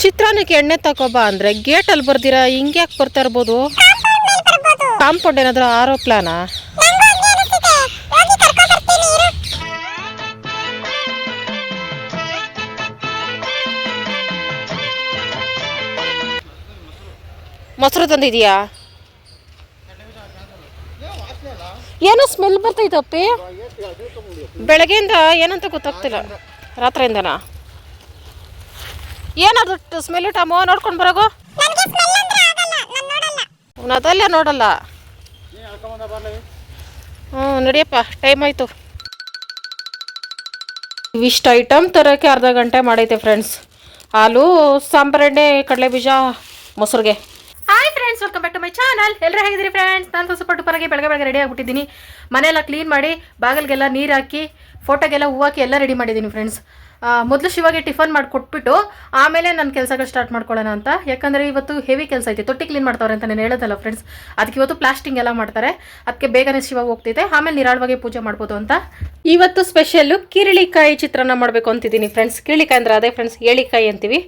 ಚಿತ್ರಾನ್ನಕ್ಕೆ ಎಣ್ಣೆ ತಗೋಬಾ ಅಂದ್ರೆ ಗೇಟಲ್ಲಿ ಬರ್ದಿರಾ ಹಿಂಗೆ ಯಾಕೆ ಬರ್ತಾ ಇರ್ಬೋದು? ಕಾಂಪೌಂಡ್ ಏನಾದರೂ ಆರೋ ಪ್ಲಾನಾ? ಮೊಸರು ತಂದಿದೀಯಾ? ಏನೋ ಸ್ಮೆಲ್ ಬರ್ತೈತಪ್ಪಿ ಬೆಳಗ್ಗೆಯಿಂದ, ಏನಂತ ಗೊತ್ತಾಗ್ತಿಲ್ಲ. ರಾತ್ರಿಯಿಂದನಾ? ಏನಾದ್ರು ಸ್ಮೆಲ್ ಟಾಮೋ ನೋಡ್ಕೊಂಡು ಬರೋಗು. ಅದಲ್ಲೇ ನೋಡಲ್ಲ. ನಡಿಯಪ್ಪ, ಟೈಮ್ ಆಯಿತು. ಇವಿಷ್ಟು ಐಟಮ್ ತರೋಕ್ಕೆ ಅರ್ಧ ಗಂಟೆ ಮಾಡೈತೆ ಫ್ರೆಂಡ್ಸ್. ಹಾಲು, ಸಾಂಬಾರೆಣ್ಣೆ, ಕಡಲೆ ಬೀಜ, ಮೊಸರಿಗೆ. Hi friends, welcome back to my channel. ಎಲ್ಲರೂ ಹೇಗಿದ್ದೀರಿ ಫ್ರೆಂಡ್ಸ್? ನಾನು ಸ್ವಲ್ಪ ಪರಗೆ ಬೆಳಗ್ಗೆ ರೆಡಿ ಆಗಿಬಿಟ್ಟಿದ್ದೀನಿ. ಮನೆಯೆಲ್ಲ ಕ್ಲೀನ್ ಮಾಡಿ, ಬಾಗಿಲಿಗೆಲ್ಲ ನೀರು ಹಾಕಿ, ಫೋಟೋಗೆಲ್ಲ ಹೂವು ಹಾಕಿ ಎಲ್ಲ ರೆಡಿ ಮಾಡಿದ್ದೀನಿ ಫ್ರೆಂಡ್ಸ್. ಮೊದಲು ಶಿವಾಗೆ ಟಿಫನ್ ಮಾಡಿ ಕೊಟ್ಬಿಟ್ಟು ಆಮೇಲೆ ನನ್ನ ಕೆಲಸಗಳು ಸ್ಟಾರ್ಟ್ ಮಾಡ್ಕೊಳ್ಳೋಣ ಅಂತ. ಯಾಕಂದರೆ ಇವತ್ತು ಹೆವಿ ಕೆಲಸ ಐತೆ. ತೊಟ್ಟಿ ಕ್ಲೀನ್ ಮಾಡ್ತಾವ್ರೆ ಅಂತ ನಾನು ಹೇಳೋದಲ್ಲ ಫ್ರೆಂಡ್ಸ್. ಅದಕ್ಕೆ ಇವತ್ತು ಪ್ಲಾಸ್ಟಿಂಗ್ ಎಲ್ಲ ಮಾಡ್ತಾರೆ. ಅದಕ್ಕೆ ಬೇಗನೆ ಶಿವ ಹೋಗ್ತೈತೆ, ಆಮೇಲೆ ನಿರಾಳವಾಗಿ ಪೂಜೆ ಮಾಡ್ಬೋದು ಅಂತ. ಇವತ್ತು ಸ್ಪೆಷಲ್ಲು ಕಿರಳಿಕಾಯಿ ಚಿತ್ರಾನ್ನ ಮಾಡಬೇಕು ಅಂತಿದ್ದೀನಿ ಫ್ರೆಂಡ್ಸ್. ಕಿರಳಿಕಾಯಿ ಅಂದರೆ ಅದೇ ಫ್ರೆಂಡ್ಸ್, ಏಳಿಕಾಯಿ ಅಂತೀವಿ.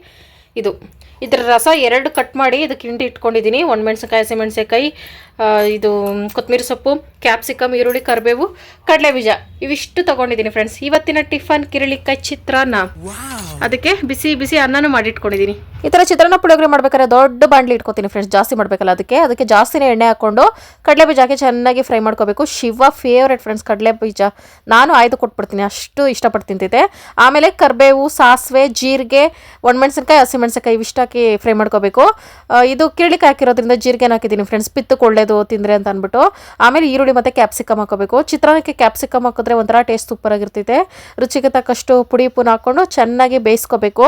ಇದರ ರಸ 2 ಕಟ್ ಮಾಡಿ ಇದಕ್ಕೆ ಹಿಂಡಿ ಇಟ್ಕೊಂಡಿದ್ದೀನಿ. ಒಣಮೆಣಸಿನ್ಕಾಯಿ, ಹಸಿಮೆಣಸಿನ್ಕಾಯಿ, ಇದು ಕೊತ್ತಂಬರಿ ಸೊಪ್ಪು, ಕ್ಯಾಪ್ಸಿಕಮ್, ಈರುಳ್ಳಿ, ಕರಿಬೇವು, ಕಡಲೆ ಬೀಜ ಇವಿಷ್ಟು ತೊಗೊಂಡಿದ್ದೀನಿ ಫ್ರೆಂಡ್ಸ್. ಇವತ್ತಿನ ಟಿಫನ್ ಕಿರಳಿಕಾಯಿ ಚಿತ್ರಾನ್ನ. ಅದಕ್ಕೆ ಬಿಸಿ ಬಿಸಿ ಅನ್ನನೂ ಮಾಡಿ ಇಟ್ಕೊಂಡಿದ್ದೀನಿ. ಈ ಥರ ಚಿತ್ರಾನ್ನ ಪುಳಿಯೋಗರೆ ಮಾಡ್ಬೇಕಾದ್ರೆ ದೊಡ್ಡ ಬಾಣಲಿ ಇಟ್ಕೊತೀನಿ ಫ್ರೆಂಡ್ಸ್. ಜಾಸ್ತಿ ಮಾಡಬೇಕಲ್ಲ, ಅದಕ್ಕೆ ಜಾಸ್ತಿನೇ ಎಣ್ಣೆ ಹಾಕ್ಕೊಂಡು ಕಡಲೆ ಬೀಜ ಹಾಕಿ ಚೆನ್ನಾಗಿ ಫ್ರೈ ಮಾಡ್ಕೋಬೇಕು. ಶಿವ ಫೇವ್ರೇಟ್ ಫ್ರೆಂಡ್ಸ್ ಕಡಲೆ ಬೀಜ. ನಾನು ಆಯ್ದು ಕೊಟ್ಬಿಡ್ತೀನಿ, ಅಷ್ಟು ಇಷ್ಟಪಟ್ಟು ತಿಂತಿದ್ದೆ. ಆಮೇಲೆ ಕರಿಬೇವು, ಸಾಸಿವೆ, ಜೀರಿಗೆ, ಒಣಮೆಣಸಿನ್ಕಾಯಿ, ಹಸಿಮೆಣಸಿನ್ಕಾಯಿ ಇವಿಷ್ಟು ಹಾಕಿ ಫ್ರೈ ಮಾಡ್ಕೋಬೇಕು. ಇದು ಕಿರಳಿಕಾಯಿ ಹಾಕಿರೋದ್ರಿಂದ ಜೀರಿಗೆನ ಹಾಕಿದ್ದೀನಿ ಫ್ರೆಂಡ್ಸ್, ಪಿತ್ತಕ್ಕೆ ಒಳ್ಳೇದು ತಿಂದರೆ ಅಂತ ಅಂದ್ಬಿಟ್ಟು. ಆಮೇಲೆ ಈರುಳ್ಳಿ ಮತ್ತು ಕ್ಯಾಪ್ಸಿಕಮ್ ಹಾಕೋಬೇಕು. ಚಿತ್ರಾನ್ನಕ್ಕೆ ಕ್ಯಾಪ್ಸಿಕಮ್ ಹಾಕಿದ್ರೆ ಒಂಥರ ಟೇಸ್ಟ್ ಸೂಪರ್ ಆಗಿರ್ತೈತೆ. ರುಚಿಗೆ ತಕ್ಕಷ್ಟು ಪುಡಿ ಉಪ್ಪನ್ನ ಹಾಕ್ಕೊಂಡು ಚೆನ್ನಾಗಿ ಬೇಯಿಸ್ಕೋಬೇಕು.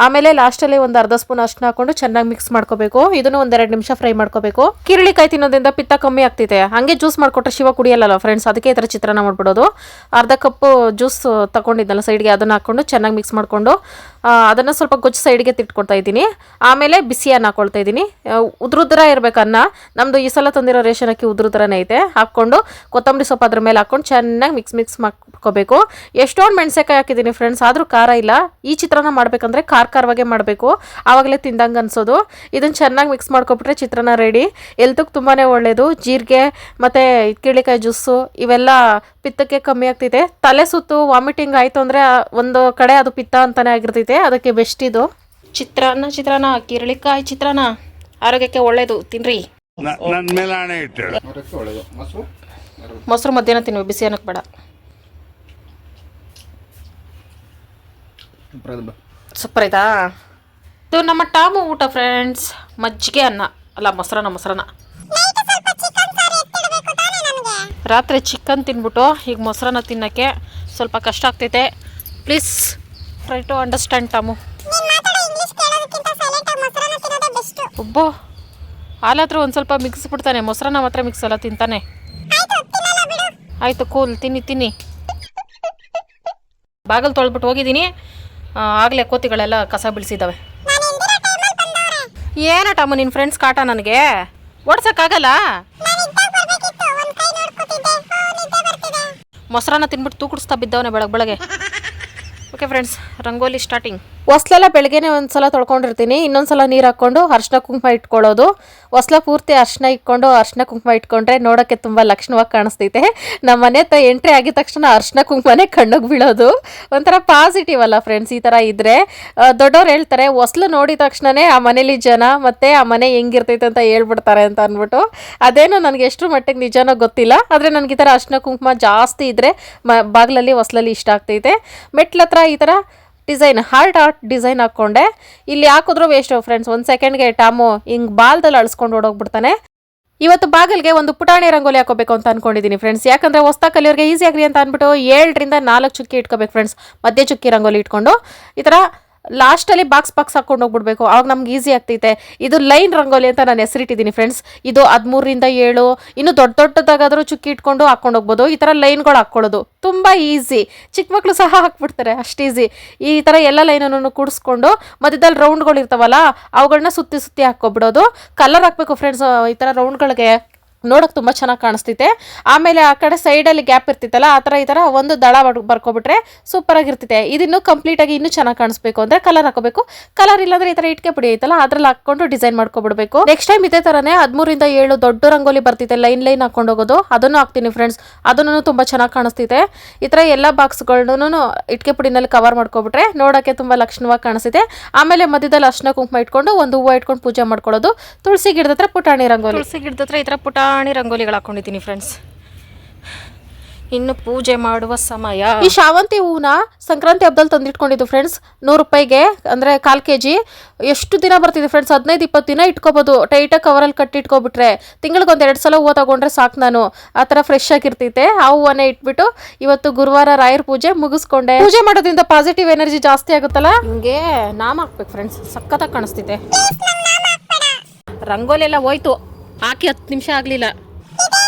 ಆಮೇಲೆ ಲಾಸ್ಟಲ್ಲಿ ಒಂದು ಅರ್ಧ ಸ್ಪೂನ್ ಅಷ್ಟನ್ನ ಹಾಕೊಂಡು ಚೆನ್ನಾಗಿ ಮಿಕ್ಸ್ ಮಾಡ್ಕೋಬೇಕು. ಇದನ್ನು 1-2 ನಿಮಿಷ ಫ್ರೈ ಮಾಡ್ಕೋಬೇಕು. ಕಿರಳಿಕಾಯಿ ತಿನ್ನೋದ್ರಿಂದ ಪಿತ್ತ ಕಮ್ಮಿ ಆಗ್ತೈತೆ. ಹಾಗೆ ಜ್ಯೂಸ್ ಮಾಡ್ಕೊಟ್ರೆ ಶಿವ ಕುಡಿಯಲ್ಲ ಫ್ರೆಂಡ್ಸ್, ಅದಕ್ಕೆ ಈ ಥರ ಚಿತ್ರಾನ್ನ ಮಾಡ್ಬಿಡೋದು. ಅರ್ಧ ಕಪ್ಪು ಜ್ಯೂಸ್ ತಗೊಂಡಿದ್ದಲ್ಲ ಸೈಡ್ಗೆ, ಅದನ್ನು ಹಾಕ್ಕೊಂಡು ಚೆನ್ನಾಗಿ ಮಿಕ್ಸ್ ಮಾಡಿಕೊಂಡು ಅದನ್ನು ಸ್ವಲ್ಪ ಗೊಜ್ಜು ಸೈಡ್ಗೆ ತಿಟ್ಕೊಳ್ತಾ ಇದ್ದೀನಿ. ಆಮೇಲೆ ಬಿಸಿಯನ್ನು ಹಾಕೊಳ್ತಾ ಇದ್ದೀನಿ. ಉದ್ರುದ್ರ ಇರಬೇಕು ಅನ್ನ. ನಮ್ಮದು ಈ ಸಲ ತಂದಿರೋ ರೇಷನ್ ಅಕ್ಕಿ ಉದ್ರುದ್ರನೇ ಐತೆ. ಹಾಕ್ಕೊಂಡು ಕೊತ್ತಂಬರಿ ಸೊಪ್ಪು ಅದ್ರ ಮೇಲೆ ಹಾಕ್ಕೊಂಡು ಚೆನ್ನಾಗಿ ಮಿಕ್ಸ್ ಮಾಡ್ಕೋಬೇಕು. ಎಷ್ಟೊಂದು ಮೆಣಸೆಕಾಯಿ ಹಾಕಿದ್ದೀನಿ ಫ್ರೆಂಡ್ಸ್, ಆದರೂ ಖಾರ ಇಲ್ಲ. ಈ ಚಿತ್ರಾನ್ನ ಮಾಡಬೇಕಂದ್ರೆ ಖಾರವಾಗೇ ಮಾಡಬೇಕು, ಆವಾಗಲೇ ತಿಂದಂಗೆ ಅನ್ಸೋದು. ಇದನ್ನು ಚೆನ್ನಾಗಿ ಮಿಕ್ಸ್ ಮಾಡ್ಕೊಬಿಟ್ರೆ ಚಿತ್ರಾನ್ನ ರೆಡಿ. ಎಲ್ತಕ್ಕೆ ತುಂಬಾ ಒಳ್ಳೆಯದು. ಜೀರಿಗೆ ಮತ್ತು ಕಿರಳಿಕಾಯಿ ಜ್ಯೂಸು ಇವೆಲ್ಲ ಪಿತ್ತಕ್ಕೆ ಕಮ್ಮಿ ಆಗ್ತೈತೆ. ತಲೆ ಸುತ್ತು ವಾಮಿಟಿಂಗ್ ಆಯಿತು ಅಂದರೆ ಒಂದು ಕಡೆ ಅದು ಪಿತ್ತ ಅಂತಲೇ ಆಗಿರ್ತೈತೆ. ಅದಕ್ಕೆ ಬೆಸ್ಟ್ ಇದು ಚಿತ್ರಾನ್ನ ಕಿರಳಿಕಾಯಿ ಚಿತ್ರಾನ್ನ ಆರೋಗ್ಯಕ್ಕೆ ಒಳ್ಳೇದು, ತಿನ್ರಿ. ಮೊಸರು ಮಧ್ಯಾಹ್ನ ತಿನ್ನುವ, ಬಿಸಿ ಅನ್ನಕ್ಕೆ ಬೇಡ. ಸೂಪರ್ ಆಯ್ತಾ? ಇದು ನಮ್ಮ ಟಾಮು ಊಟ ಫ್ರೆಂಡ್ಸ್. ಮಜ್ಜಿಗೆ ಅನ್ನ ಅಲ್ಲ, ಮೊಸರನ್ನ. ರಾತ್ರಿ ಚಿಕನ್ ತಿನ್ಬಿಟ್ಟು ಈಗ ಮೊಸರನ್ನ ತಿನ್ನೋಕ್ಕೆ ಸ್ವಲ್ಪ ಕಷ್ಟ ಆಗ್ತೈತೆ. Please try to understand Tamu. ಒಬ್ಬೋ ಹಾಲಾದ್ರೂ ಒಂದು ಸ್ವಲ್ಪ ಮಿಕ್ಸ್ ಬಿಡ್ತಾನೆ, ಮೊಸರನ್ನ ಮಾತ್ರ ಮಿಕ್ಸ್ ಎಲ್ಲ ತಿಂತಾನೆ. ಆಯಿತು, ಕೂಲ್, ತಿನ್ನಿ. ಬಾಗಿಲು ತೊಳ್ಬಿಟ್ಟು ಹೋಗಿದ್ದೀನಿ. ಆಗಲೇ ಕೋತಿಗಳೆಲ್ಲ ಕಸ ಬೀಳಿಸಿದ್ದಾವೆ. ಏನೋ ಟಾಮು ನಿನ್ನ ಫ್ರೆಂಡ್ಸ್ ಕಾಟ ನನಗೆ ಓಡ್ಸೋಕ್ಕಾಗಲ್ಲ. ಮೊಸರನ್ನ ತಿನ್ಬಿಟ್ಟು ತೂಕಡಿಸ್ತಾ ಬಿದ್ದವನೇ ಬೆಳಗ್ಗೆ. Okay friends, rangoli starting. ಹೊಸ್ಲೆಲ್ಲ ಬೆಳಗ್ಗೆನೇ ಒಂದು ಸಲ ತೊಳ್ಕೊಂಡಿರ್ತೀನಿ. ಇನ್ನೊಂದು ಸಲ ನೀರು ಹಾಕ್ಕೊಂಡು ಅರ್ಶಿನ ಕುಂಕುಮ ಇಟ್ಕೊಳ್ಳೋದು. ಹೊಸ್ಲ ಪೂರ್ತಿ ಅರ್ಶಿನ ಇಟ್ಕೊಂಡು ಅರ್ಶಿನ ಕುಂಕುಮ ಇಟ್ಕೊಂಡ್ರೆ ನೋಡೋಕ್ಕೆ ತುಂಬ ಲಕ್ಷಣವಾಗಿ ಕಾಣಿಸ್ತೈತೆ. ನಮ್ಮ ಮನೆ ಎಂಟ್ರಿ ಆಗಿದ ತಕ್ಷಣ ಅರ್ಶಿನ ಕುಂಕುಮನೇ ಕಣ್ಣಿಗೆ ಬೀಳೋದು. ಒಂಥರ ಪಾಸಿಟಿವ್ ಅಲ್ಲ ಫ್ರೆಂಡ್ಸ್? ಈ ಥರ ಇದ್ದರೆ ದೊಡ್ಡವ್ರು ಹೇಳ್ತಾರೆ, ಹೊಸ್ಲು ನೋಡಿದ ತಕ್ಷಣವೇ ಆ ಮನೇಲಿ ಜನ ಮತ್ತು ಆ ಮನೆ ಹೆಂಗಿರ್ತೈತೆ ಅಂತ ಹೇಳ್ಬಿಡ್ತಾರೆ ಅಂತ ಅಂದ್ಬಿಟ್ಟು. ಅದೇನೋ ನನಗೆ ಎಷ್ಟರ ಮಟ್ಟಿಗೆ ನಿಜನೋ ಗೊತ್ತಿಲ್ಲ. ಆದರೆ ನನಗೆ ಈ ಥರ ಅರ್ಶಿನ ಕುಂಕುಮ ಜಾಸ್ತಿ ಇದ್ದರೆ ಬಾಗಿಲಲ್ಲಿ ಹೊಸ್ಲಲ್ಲಿ ಇಷ್ಟ ಆಗ್ತೈತೆ. ಮೆಟ್ಲತ್ರ ಈ ಥರ ಡಿಸೈನ್ ಹಾರ್ಟ್ ಡಿಸೈನ್ ಹಾಕ್ಕೊಂಡೆ. ಇಲ್ಲಿ ಹಾಕಿದ್ರು ವೇಸ್ಟ್ ಫ್ರೆಂಡ್ಸ್. 1 ಸೆಕೆಂಡ್ಗೆ ಟಾಮು ಹಿಂಗೆ ಬಾಲ್ದಲ್ಲಿ ಅಳಿಸ್ಕೊಂಡು ಓಡೋಗ್ಬಿಡ್ತಾನೆ. ಇವತ್ತು ಬಾಗಿಲಿಗೆ ಒಂದು ಪುಟಾಣಿ ರಂಗೋಲಿ ಹಾಕೋಬೇಕು ಅಂತ ಅಂದ್ಕೊಂಡಿದ್ದೀನಿ ಫ್ರೆಂಡ್ಸ್. ಯಾಕಂದರೆ ಹೊಸ್ತಾ ಕಲಿಯೋರಿಗೆ ಈಸಿ ಆಗಲಿ ಅಂತ ಅಂದ್ಬಿಟ್ಟು 7ರಿಂದ 4 ಚುಕ್ಕಿ ಇಟ್ಕೋಬೇಕು ಫ್ರೆಂಡ್ಸ್. ಮಧ್ಯೆ ಚುಕ್ಕಿ ರಂಗೋಲಿ ಇಟ್ಕೊಂಡು ಈ ಥರ ಲಾಸ್ಟಲ್ಲಿ ಬಾಕ್ಸ್ ಹಾಕ್ಕೊಂಡು ಹೋಗ್ಬಿಡ್ಬೇಕು. ಆವಾಗ ನಮ್ಗೆ ಈಸಿ ಆಗ್ತೈತೆ. ಇದು ಲೈನ್ ರಂಗೋಲಿ ಅಂತ ನಾನು ಹೆಸರಿಟ್ಟಿದ್ದೀನಿ ಫ್ರೆಂಡ್ಸ್. ಇದು 13ರಿಂದ 7, ಇನ್ನು ದೊಡ್ಡದಾಗಾದರೂ ಚುಕ್ಕಿ ಇಟ್ಕೊಂಡು ಹಾಕ್ಕೊಂಡು ಹೋಗ್ಬೋದು. ಈ ಥರ ಲೈನ್ಗಳು ಹಾಕ್ಕೊಳ್ಳೋದು ತುಂಬ ಈಸಿ. ಚಿಕ್ಕ ಮಕ್ಕಳು ಸಹ ಹಾಕ್ಬಿಡ್ತಾರೆ, ಅಷ್ಟು ಈಸಿ. ಈ ಥರ ಎಲ್ಲ ಲೈನನ್ನು ಕೂಡಿಸ್ಕೊಂಡು ಮಧ್ಯದಲ್ಲಿ ರೌಂಡ್ಗಳು ಇರ್ತಾವಲ್ಲ, ಅವುಗಳನ್ನ ಸುತ್ತಿ ಹಾಕ್ಕೊಬಿಡೋದು. ಕಲರ್ ಹಾಕಬೇಕು ಫ್ರೆಂಡ್ಸ್ ಈ ಥರ ರೌಂಡ್ಗಳಿಗೆ. ನೋಡೋಕೆ ತುಂಬ ಚೆನ್ನಾಗಿ ಕಾಣಿಸ್ತೈತೆ. ಆಮೇಲೆ ಆ ಕಡೆ ಸೈಡಲ್ಲಿ ಗ್ಯಾಪ್ ಇರ್ತಿತ್ತಲ್ಲ, ಆ ಥರ ಈ ಥರ ಒಂದು ದಳ ಬರ್ಕೊಬಿಟ್ರೆ ಸೂಪರಾಗಿರ್ತೈತೆ. ಇದನ್ನು ಕಂಪ್ಲೀಟಾಗಿ ಇನ್ನೂ ಚೆನ್ನಾಗಿ ಕಾಣಿಸ್ಬೇಕು ಅಂದರೆ ಕಲರ್ ಹಾಕೋಬೇಕು. ಕಲರ್ ಇಲ್ಲಾಂದರೆ ಈ ಥರ ಇಟ್ಕೆ ಪುಡಿ ಐತಲ್ಲ, ಅದ್ರಲ್ಲಿ ಹಾಕ್ಕೊಂಡು ಡಿಸೈನ್ ಮಾಡ್ಕೊಬಿಡ್ಬೇಕು. ನೆಕ್ಸ್ಟ್ ಟೈಮ್ ಇದೇ ಥರನೇ 13 ಇಂದ 7 ದೊಡ್ಡ ರಂಗೋಲಿ ಬರ್ತೈತೆ, ಲೈನ್ ಹಾಕೊಂಡು ಹೋಗೋದು, ಅದನ್ನು ಹಾಕ್ತೀನಿ ಫ್ರೆಂಡ್ಸ್. ಅದನ್ನು ತುಂಬ ಚೆನ್ನಾಗಿ ಕಾಣಿಸ್ತೈತೆ. ಈ ಥರ ಎಲ್ಲ ಬಾಕ್ಸ್ಗಳನ್ನು ಇಟ್ಕೆ ಪುಡಿನಲ್ಲಿ ಕವರ್ ಮಾಡ್ಕೊಬಿಟ್ರೆ ನೋಡೋಕ್ಕೆ ತುಂಬ ಲಕ್ಷಣವಾಗಿ ಕಾಣಿಸ್ತೈತೆ. ಆಮೇಲೆ ಮಧ್ಯದಲ್ಲಿ ಅರ್ಶಿನ ಕುಂಕುಮ ಇಟ್ಕೊಂಡು ಒಂದು ಹೂವು ಇಟ್ಕೊಂಡು ಪೂಜೆ ಮಾಡ್ಕೊಳ್ಳೋದು. ತುಳಸಿ ಗಿಡದ ಹತ್ರ ಪುಟಾಣಿ ರಂಗೋಲಿ, ತುಳಸಿ ಗಿಡದ ಹತ್ರ ಈ ಥರ ಪುಟಾಣಿ ರಂಗೋಲಿಗಳು ಹಾಕೊಂಡಿದ್ದೀನಿ ಫ್ರೆಂಡ್ಸ್. ಇನ್ನು ಪೂಜೆ ಮಾಡುವ ಸಮಯ. ಈ ಶಾವಂತಿ ಹೂವನ್ನ ಸಂಕ್ರಾಂತಿ ಹಬ್ಬದಲ್ಲಿ ತಂದಿಟ್ಕೊಂಡಿದ್ದು ಫ್ರೆಂಡ್ಸ್, 100 ರೂಪಾಯಿಗೆ, ಅಂದರೆ 1/4 kg. ಎಷ್ಟು ದಿನ ಬರ್ತಿದೆ ಫ್ರೆಂಡ್ಸ್, 15-20 ದಿನ ಇಟ್ಕೋಬೋದು. ಟೈಟಾಗಿ ಕವರಲ್ಲಿ ಕಟ್ಟಿ ಇಟ್ಕೊಬಿಟ್ರೆ ತಿಂಗಳಿಗೆ 1-2 ಸಲ ಹೂವು ತಗೊಂಡ್ರೆ ಸಾಕು. ನಾನು ಆ ಥರ ಫ್ರೆಶ್ ಆಗಿರ್ತೈತೆ. ಆ ಹೂವನ್ನೇ ಇಟ್ಬಿಟ್ಟು ಇವತ್ತು ಗುರುವಾರ ರಾಯರ ಪೂಜೆ ಮುಗಿಸ್ಕೊಂಡೆ. ಪೂಜೆ ಮಾಡೋದ್ರಿಂದ ಪಾಸಿಟಿವ್ ಎನರ್ಜಿ ಜಾಸ್ತಿ ಆಗುತ್ತಲ್ಲ. ಹಿಂಗೆ ನಾಮ ಹಾಕ್ಬೇಕು ಫ್ರೆಂಡ್ಸ್, ಸಖತ್ತಾಗಿ ಕಾಣಿಸ್ತೈತೆ. ರಂಗೋಲಿ ಎಲ್ಲ ಹೋಯ್ತು, ಹಾಕಿ 10 ನಿಮಿಷ ಆಗಲಿಲ್ಲ.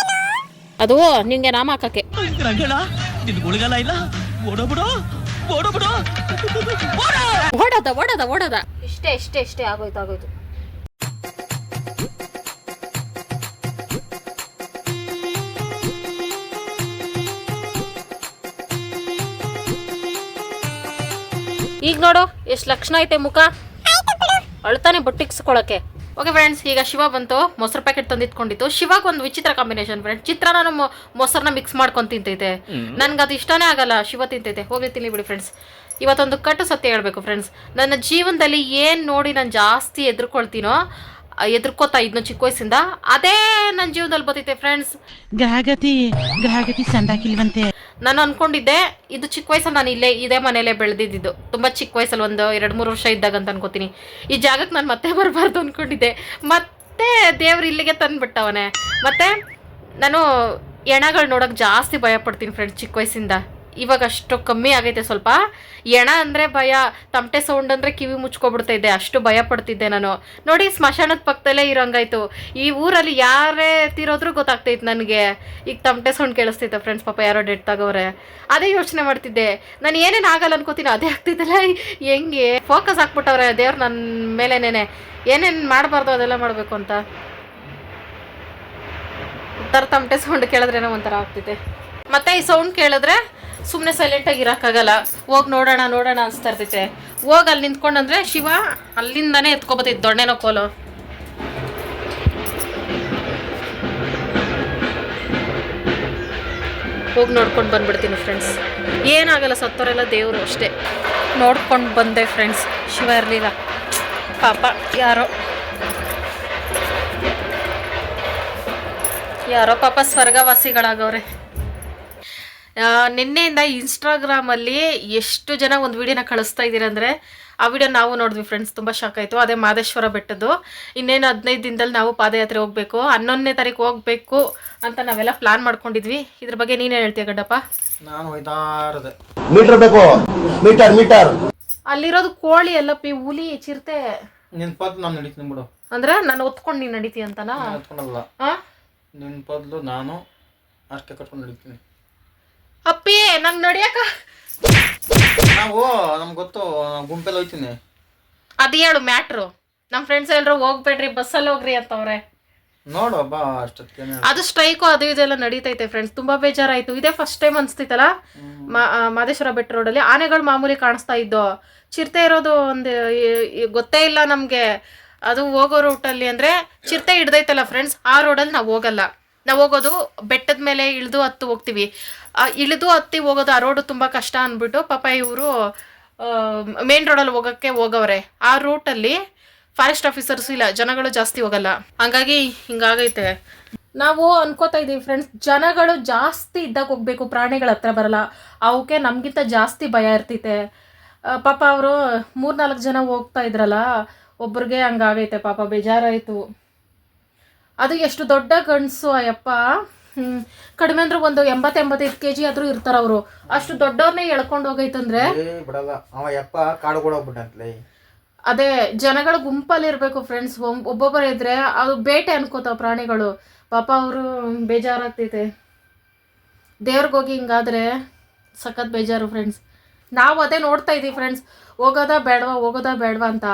ಅದು ನಿಂಗೆ ನಾಮ ಹಾಕಕ್ಕೆ. ಓಡದ ಇಷ್ಟೇ ಆಗೋಯ್ತು. ಈಗ ನೋಡು ಎಷ್ಟು ಲಕ್ಷಣ ಐತೆ ಮುಖ, ಅಳ್ತಾನೆ ಬೊಟ್ಟಿಕ್ಸ್ಕೊಳಕ್ಕೆ. ಓಕೆ ಫ್ರೆಂಡ್ಸ್, ಈಗ ಶಿವ ಬಂತು, ಮೊಸರು ಪ್ಯಾಕೆಟ್ ತಂದಿಟ್ಕೊಂಡಿತ್ತು. ಶಿವಾಗ ಒಂದು ವಿಚಿತ್ರ ಕಾಂಬಿನೇಷನ್ ಫ್ರೆಂಡ್ಸ್, ಚಿತ್ರಾನ್ನ ಮೊಸರನ್ನ ಮಿಕ್ಸ್ ಮಾಡ್ಕೊಂಡು ತಿಂತೈತೆ. ನನ್ಗೆ ಅದು ಇಷ್ಟನೇ ಆಗಲ್ಲ, ಶಿವ ತಿಂತೈತೆ. ಹೋಗಿ ತಿನ್ನಿ ಬಿಡಿ ಫ್ರೆಂಡ್ಸ್. ಇವತ್ತೊಂದು ಕಟ್ಟು ಸತ್ಯ ಹೇಳ್ಬೇಕು ಫ್ರೆಂಡ್ಸ್, ನನ್ನ ಜೀವನದಲ್ಲಿ ಏನು ನೋಡಿ ನಾನು ಜಾಸ್ತಿ ಎದುರ್ಕೋತಾ ಇದ್ನು ಚಿಕ್ಕ ವಯಸ್ಸಿಂದ, ಅದೇ ನನ್ನ ಜೀವನದಲ್ಲಿ ಬರ್ತೈತೆ ಫ್ರೆಂಡ್ಸ್. ಗ್ರಹಗತಿ ಸಂದಾಕಿಲ್ವಂತೆ. ನಾನು ಅನ್ಕೊಂಡಿದ್ದೆ ಇದು ಚಿಕ್ಕ ವಯಸ್ಸಲ್ಲಿ ನಾನು ಇದೇ ಮನೇಲೆ ಬೆಳೆದಿದ್ದು, ತುಂಬ ಚಿಕ್ಕ ವಯಸ್ಸಲ್ಲಿ, ಒಂದು 2-3 ವರ್ಷ ಇದ್ದಾಗ ಅಂತ ಅನ್ಕೋತೀನಿ. ಈ ಜಾಗಕ್ಕೆ ನಾನು ಮತ್ತೆ ಬರಬಾರ್ದು ಅಂದ್ಕೊಂಡಿದ್ದೆ. ಮತ್ತೆ ದೇವ್ರು ಇಲ್ಲಿಗೆ ತಂದುಬಿಟ್ಟವನೇ. ಮತ್ತು ನಾನು ಎಣಗಳು ನೋಡೋಕೆ ಜಾಸ್ತಿ ಭಯ ಪಡ್ತೀನಿ ಫ್ರೆಂಡ್ಸ್ ಚಿಕ್ಕ ವಯಸ್ಸಿಂದ. ಇವಾಗ ಅಷ್ಟು ಕಮ್ಮಿ ಆಗೈತೆ ಸ್ವಲ್ಪ. ಎಣ ಅಂದರೆ ಭಯ, ತಮಟೆ ಸೌಂಡ್ ಅಂದರೆ ಕಿವಿ ಮುಚ್ಕೊಬಿಡ್ತಾ ಇದ್ದೆ, ಅಷ್ಟು ಭಯ ಪಡ್ತಿದ್ದೆ ನಾನು. ನೋಡಿ, ಸ್ಮಶಾನದ ಪಕ್ಕದಲ್ಲೇ ಇರೋಂಗಾಯ್ತು. ಈ ಊರಲ್ಲಿ ಯಾರೇ ತೀರೋದ್ರೂ ಗೊತ್ತಾಗ್ತೈತೆ ನನಗೆ. ಈಗ ತಮಟೆ ಸೌಂಡ್ ಕೇಳಿಸ್ತೈತೆ ಫ್ರೆಂಡ್ಸ್, ಪಾಪ ಯಾರೋ ಡೆಡ್ ತಗೋರೆ. ಅದೇ ಯೋಚನೆ ಮಾಡ್ತಿದ್ದೆ, ನಾನು ಏನೇನು ಆಗಲ್ಲ ಅನ್ಕೋತೀನಿ, ಅದೇ ಆಗ್ತೈತಲ್ಲ. ಹೆಂಗೆ ಫೋಕಸ್ ಹಾಕ್ಬಿಟ್ಟವ್ರೆ ದೇವ್ರು ನನ್ನ ಮೇಲೇನೇನೆ, ಏನೇನು ಮಾಡಬಾರ್ದು ಅದೆಲ್ಲ ಮಾಡಬೇಕು ಅಂತ. ಒಂಥರ ತಮಟೆ ಸೌಂಡ್ ಕೇಳಿದ್ರೇನೋ ಒಂಥರ ಆಗ್ತೈತೆ. ಮತ್ತು ಈ ಸೌಂಡ್ ಕೇಳಿದ್ರೆ ಸುಮ್ಮನೆ ಸೈಲೆಂಟಾಗಿ ಇರೋಕ್ಕಾಗಲ್ಲ. ಹೋಗಿ ನೋಡೋಣ ಅನಿಸ್ತಾ ಇರ್ತೈತೆ. ಹೋಗಿ ಅಲ್ಲಿ ನಿಂತ್ಕೊಂಡಂದ್ರೆ ಶಿವ ಅಲ್ಲಿಂದಾನೇ ಎತ್ಕೊಬತ್ತೈತೆ ದೊಣ್ಣೆನೋ ಕೋಲು. ಹೋಗಿ ನೋಡ್ಕೊಂಡು ಬಂದ್ಬಿಡ್ತೀನಿ ಫ್ರೆಂಡ್ಸ್. ಏನಾಗಲ್ಲ, ಸತ್ತೋರೆಲ್ಲ ದೇವರು ಅಷ್ಟೇ. ನೋಡ್ಕೊಂಡು ಬಂದೆ ಫ್ರೆಂಡ್ಸ್, ಶಿವ ಇರಲಿಲ್ಲ ಪಾಪ. ಯಾರೋ ಪಾಪ ಸ್ವರ್ಗವಾಸಿಗಳಾಗವ್ರೆ. ನಿನ್ನೆಯಿಂದ ಇನ್ಸ್ಟಾಗ್ರಾಮಲ್ಲಿ ಎಷ್ಟು ಜನ ಒಂದು ವಿಡಿಯೋನ ಕಳಿಸ್ತಾ ಇದ್ದೀರಂದರೆ, ಆ ವಿಡಿಯೋ ನಾವು ನೋಡಿದ್ವಿ ಫ್ರೆಂಡ್ಸ್, ತುಂಬ ಶಾಕ್ ಆಯಿತು. ಅದೇ ಮಾದೇಶ್ವರ ಬೆಟ್ಟದ್ದು. ಇನ್ನೇನು 15 ದಿನದಲ್ಲಿ ನಾವು ಪಾದಯಾತ್ರೆ ಹೋಗಬೇಕು, 11ನೇ ತಾರೀಕು ಹೋಗಬೇಕು ಅಂತ ನಾವೆಲ್ಲ ಪ್ಲಾನ್ ಮಾಡ್ಕೊಂಡಿದ್ವಿ. ಇದ್ರ ಬಗ್ಗೆ ನೀನೇ ಹೇಳ್ತೀಯ ಗಡ್ಡಪ್ಪ? ನಾನು ಹೋಯ್ತಾ ಇರೋದೆ. ಮೀಟರ್ ಬೇಕು, ಮೀಟರ್. ಅಲ್ಲಿರೋದು ಕೋಳಿ ಎಲ್ಲ ಹುಲಿ, ಚಿರತೆ. ನಿನ್ ಪದ್ ನಾನು ನಡೀತೀನಿ ಬಿಡು. ಅಂದ್ರೆ ನಾನು ಒತ್ಕೊಂಡು ನೀನು ನಡೀತಿ ಅಂತನಾ? ಒತ್ಕೊಂಡಲ್ಲ, ನಿನ್ ಪದ್ಲು ನಾನು ಅಷ್ಟೇ ಕಟ್ಕೊಂಡು ನಡೀತೀನಿ. ಅಪ್ಪಿ ನಂಗೆ ನಡಿಯಕ ನಮ್ಗೆ ಗೊತ್ತು, ಗುಂಪೆಲ್ಲ ಹೋಯ್ತೀನಿ. ಅದು ಹೇಳು ಮ್ಯಾಟ್ರು. ನಮ್ಮ ಫ್ರೆಂಡ್ಸ್ ಎಲ್ಲರೂ ಹೋಗ್ಬೇಡ್ರಿ, ಬಸ್ಸಲ್ಲಿ ಹೋಗ್ರಿ ಅಂತವ್ರೆ. ನೋಡು ಬಾ ಅಷ್ಟೊತ್ತಿಗೆ. ಅದು ಸ್ಟ್ರೈಕು ಅದು ಇದೆಲ್ಲ ನಡೀತೈತೆ ಫ್ರೆಂಡ್ಸ್. ತುಂಬಾ ಬೇಜಾರಾಯ್ತು. ಇದೇ ಫಸ್ಟ್ ಟೈಮ್ ಅನ್ಸ್ತೈತಲ್ಲ ಮಾದೇಶ್ವರ ಬೆಟ್ಟ ರೋಡಲ್ಲಿ. ಆನೆಗಳು ಮಾಮೂಲಿ ಕಾಣಿಸ್ತಾ ಇದ್ದೋ, ಚಿರತೆ ಇರೋದು ಒಂದು ಗೊತ್ತೇ ಇಲ್ಲ ನಮಗೆ. ಅದು ಹೋಗೋ ರೂಟಲ್ಲಿ ಅಂದರೆ ಚಿರತೆ ಹಿಡ್ದೈತಲ್ಲ ಫ್ರೆಂಡ್ಸ್, ಆ ರೋಡಲ್ಲಿ ನಾವು ಹೋಗಲ್ಲ. ನಾವು ಹೋಗೋದು ಬೆಟ್ಟದ ಮೇಲೆ ಇಳಿದು ಹತ್ತು ಹೋಗ್ತೀವಿ. ಇಳಿದು ಹತ್ತಿ ಹೋಗೋದು, ಆ ರೋಡು ತುಂಬ ಕಷ್ಟ ಅಂದ್ಬಿಟ್ಟು ಪಾಪ ಇವರು ಮೇನ್ ರೋಡಲ್ಲಿ ಹೋಗವ್ರೆ. ಆ ರೂಟಲ್ಲಿ ಫಾರೆಸ್ಟ್ ಆಫೀಸರ್ಸ್ ಇಲ್ಲ, ಜನಗಳು ಜಾಸ್ತಿ ಹೋಗಲ್ಲ. ಹಂಗಾಗಿ ಹಿಂಗಾಗೈತೆ. ನಾವು ಅನ್ಕೋತಾ ಇದ್ದೀವಿ ಫ್ರೆಂಡ್ಸ್, ಜನಗಳು ಜಾಸ್ತಿ ಇದ್ದಾಗ ಹೋಗ್ಬೇಕು, ಪ್ರಾಣಿಗಳ ಹತ್ರ ಬರಲ್ಲ. ಅವಕ್ಕೆ ನಮಗಿಂತ ಜಾಸ್ತಿ ಭಯ ಇರ್ತೈತೆ. ಪಾಪ ಅವರು 3-4 ಜನ ಹೋಗ್ತಾ ಇದ್ರಲ್ಲ, ಒಬ್ರಿಗೆ ಹಂಗಾಗೈತೆ ಪಾಪ, ಬೇಜಾರಾಯಿತು. ಅದು ಎಷ್ಟು ದೊಡ್ಡ ಗಂಡಸು ಅಯ್ಯಪ್ಪ. ಕಡಿಮೆ ಅಂದ್ರೆ ಒಂದು 80-85 kg ಆದ್ರೂ ಇರ್ತಾರ ಅವರು. ಅಷ್ಟು ದೊಡ್ಡವ್ರನ್ನೇ ಎಳ್ಕೊಂಡು ಹೋಗೈತಂದ್ರೆ ಅದೇ ಜನಗಳ ಗುಂಪಲ್ಲಿ ಇರಬೇಕು ಫ್ರೆಂಡ್ಸ್. ಒಬ್ಬೊಬ್ಬರು ಇದ್ರೆ ಅದು ಬೇಟೆ ಅನ್ಕೋತಾವ ಪ್ರಾಣಿಗಳು. ಪಾಪ ಅವರು ಬೇಜಾರಾಗ್ತೈತೆ. ದೇವ್ರಿಗೋಗಿ ಹಿಂಗಾದ್ರೆ ಸಖತ್ ಬೇಜಾರು ಫ್ರೆಂಡ್ಸ್. ನಾವು ಅದೇ ನೋಡ್ತಾ ಇದ್ದೀವಿ ಫ್ರೆಂಡ್ಸ್, ಹೋಗೋದಾ ಬೇಡವಾ ಅಂತ.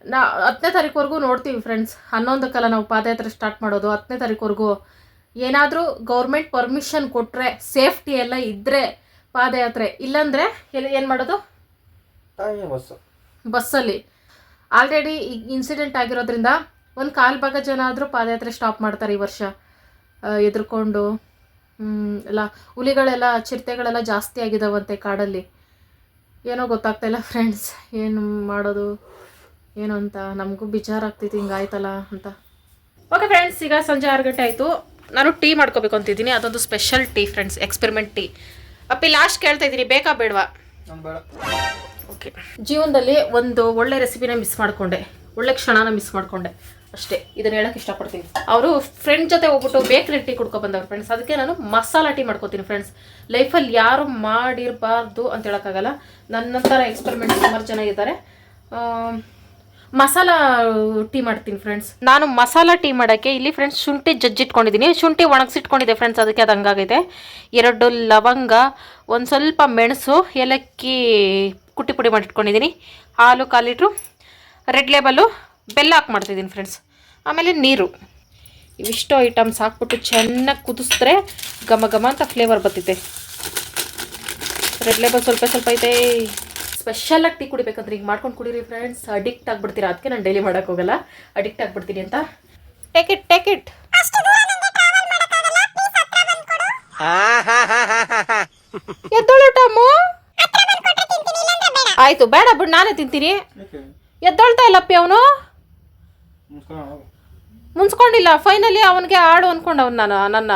10ನೇ ತಾರೀಕುವರೆಗೂ ನೋಡ್ತೀವಿ ಫ್ರೆಂಡ್ಸ್. 11ಕ್ಕಲ್ಲ ನಾವು ಪಾದಯಾತ್ರೆ ಸ್ಟಾರ್ಟ್ ಮಾಡೋದು, 10ನೇ ತಾರೀಕುವರೆಗೂ. ಏನಾದರೂ ಗೌರ್ಮೆಂಟ್ ಪರ್ಮಿಷನ್ ಕೊಟ್ಟರೆ ಸೇಫ್ಟಿ ಎಲ್ಲ ಇದ್ದರೆ ಪಾದಯಾತ್ರೆ, ಇಲ್ಲಾಂದರೆ ಏನು ಮಾಡೋದು? ಬಸ್ಸಲ್ಲಿ. ಆಲ್ರೆಡಿ ಈಗ ಇನ್ಸಿಡೆಂಟ್ ಆಗಿರೋದ್ರಿಂದ ಒಂದು ಕಾಲು ಭಾಗ ಜನ ಆದರೂ ಪಾದಯಾತ್ರೆ ಸ್ಟಾಪ್ ಮಾಡ್ತಾರೆ ಈ ವರ್ಷ ಎದುರ್ಕೊಂಡು. ಎಲ್ಲ ಹುಲಿಗಳೆಲ್ಲ ಚಿರತೆಗಳೆಲ್ಲ ಜಾಸ್ತಿ ಆಗಿದಾವಂತೆ ಕಾಡಲ್ಲಿ. ಏನೋ ಗೊತ್ತಾಗ್ತಾಯಿಲ್ಲ ಫ್ರೆಂಡ್ಸ್, ಏನು ಮಾಡೋದು ಏನು ಅಂತ. ನಮಗೂ ಬೇಜಾರಾಗ್ತೈತಿ ಹಿಂಗಾಯ್ತಲ್ಲ ಅಂತ. ಓಕೆ ಫ್ರೆಂಡ್ಸ್, ಈಗ ಸಂಜೆ 6 ಗಂಟೆ ಆಯಿತು. ನಾನು ಟೀ ಮಾಡ್ಕೋಬೇಕು ಅಂತಿದ್ದೀನಿ. ಅದೊಂದು special tea friends, experiment tea. ಅಪ್ಪಿ ಲಾಸ್ಟ್ ಕೇಳ್ತಾ ಇದ್ದೀನಿ, ಬೇಕಾ ಬೇಡವಾ? ಓಕೆ. ಜೀವನದಲ್ಲಿ ಒಂದು ಒಳ್ಳೆ ರೆಸಿಪಿನ ಮಿಸ್ ಮಾಡಿಕೊಂಡೆ, ಒಳ್ಳೆ ಕ್ಷಣನ ಮಿಸ್ ಮಾಡಿಕೊಂಡೆ ಅಷ್ಟೇ. ಇದನ್ನು ಹೇಳೋಕ್ಕೆ ಇಷ್ಟಪಡ್ತೀನಿ. ಅವರು ಫ್ರೆಂಡ್ ಜೊತೆ ಹೋಗ್ಬಿಟ್ಟು ಬೇಕ್ರಿ ಟೀ ಕುಡ್ಕೊ ಬಂದವ್ರು ಫ್ರೆಂಡ್ಸ್. ಅದಕ್ಕೆ ನಾನು ಮಸಾಲ ಟೀ ಮಾಡ್ಕೋತೀನಿ ಫ್ರೆಂಡ್ಸ್. ಲೈಫಲ್ಲಿ ಯಾರು ಮಾಡಿರಬಾರ್ದು ಅಂತ ಹೇಳೋಕ್ಕಾಗಲ್ಲ. ನನ್ನ ಥರ ಎಕ್ಸ್ಪೆರಿಮೆಂಟ್ ಸುಮಾರು ಜನ ಇದ್ದಾರೆ. ಮಸಾಲ ಟೀ ಮಾಡ್ತೀನಿ ಫ್ರೆಂಡ್ಸ್. ನಾನು ಮಸಾಲ ಟೀ ಮಾಡೋಕ್ಕೆ ಇಲ್ಲಿ ಫ್ರೆಂಡ್ಸ್ ಶುಂಠಿ ಜಜ್ಜಿಟ್ಕೊಂಡಿದ್ದೀನಿ. ಶುಂಠಿ ಒಣಗಿಸಿಟ್ಕೊಂಡಿದ್ದೆ ಫ್ರೆಂಡ್ಸ್, ಅದಕ್ಕೆ ಅದು ಹಂಗಾಗಿದೆ. 2 ಲವಂಗ, ಒಂದು ಸ್ವಲ್ಪ ಮೆಣಸು, ಏಲಕ್ಕಿ ಕುಟ್ಟಿ ಪುಡಿ ಮಾಡಿಟ್ಕೊಂಡಿದ್ದೀನಿ. ಹಾಲು 1/4 ಲೀಟ್ರು, ರೆಡ್ ಲೇಬಲ್ಲು, ಬೆಲ್ಲ ಹಾಕಿ ಮಾಡ್ತಿದ್ದೀನಿ ಫ್ರೆಂಡ್ಸ್. ಆಮೇಲೆ ನೀರು. ಇವಿಷ್ಟು ಐಟಮ್ಸ್ ಹಾಕ್ಬಿಟ್ಟು ಚೆನ್ನಾಗಿ ಕುದಿಸಿದ್ರೆ ಘಮ ಘಮ ಅಂತ ಫ್ಲೇವರ್ ಬರ್ತೈತೆ. ರೆಡ್ ಲೇಬಲ್ ಸ್ವಲ್ಪ ಸ್ವಲ್ಪ ಐತೆ. ಸ್ಪೆಷಲಾಗಿ ಟೀ ಕುಡಿಬೇಕಂದ್ರೆ ಈಗ ಮಾಡ್ಕೊಂಡು ಕುಡೀರಿ ಫ್ರೆಂಡ್ಸ್, ಅಡಿಕ್ಟ್ ಆಗಿಬಿಡ್ತೀರಾ. ಅದಕ್ಕೆ ನಾನು ಡೈಲಿ ಮಾಡೋಕ್ಕೆ ಹೋಗಲ್ಲ, ಅಡಿಕ್ಟ್ ಆಗಿಬಿಡ್ತೀನಿ ಅಂತ. ಟೇಕ್ ಇಟ್ ಎದ್ದೋಳು ಟಾಮು. ಆಯ್ತು, ಬೇಡ ಬಿಡು, ನಾನೇ ತಿಂತೀನಿ. ಎದ್ದೊಳ್ತಾ ಇಲ್ಲಪ್ಪಿ ಅವನು. ಮುನ್ಸ್ಕೊಂಡಿಲ್ಲ. ಫೈನಲಿ ಅವನಿಗೆ ಆಡು ಅನ್ಕೊಂಡವ್ ನನ್ನ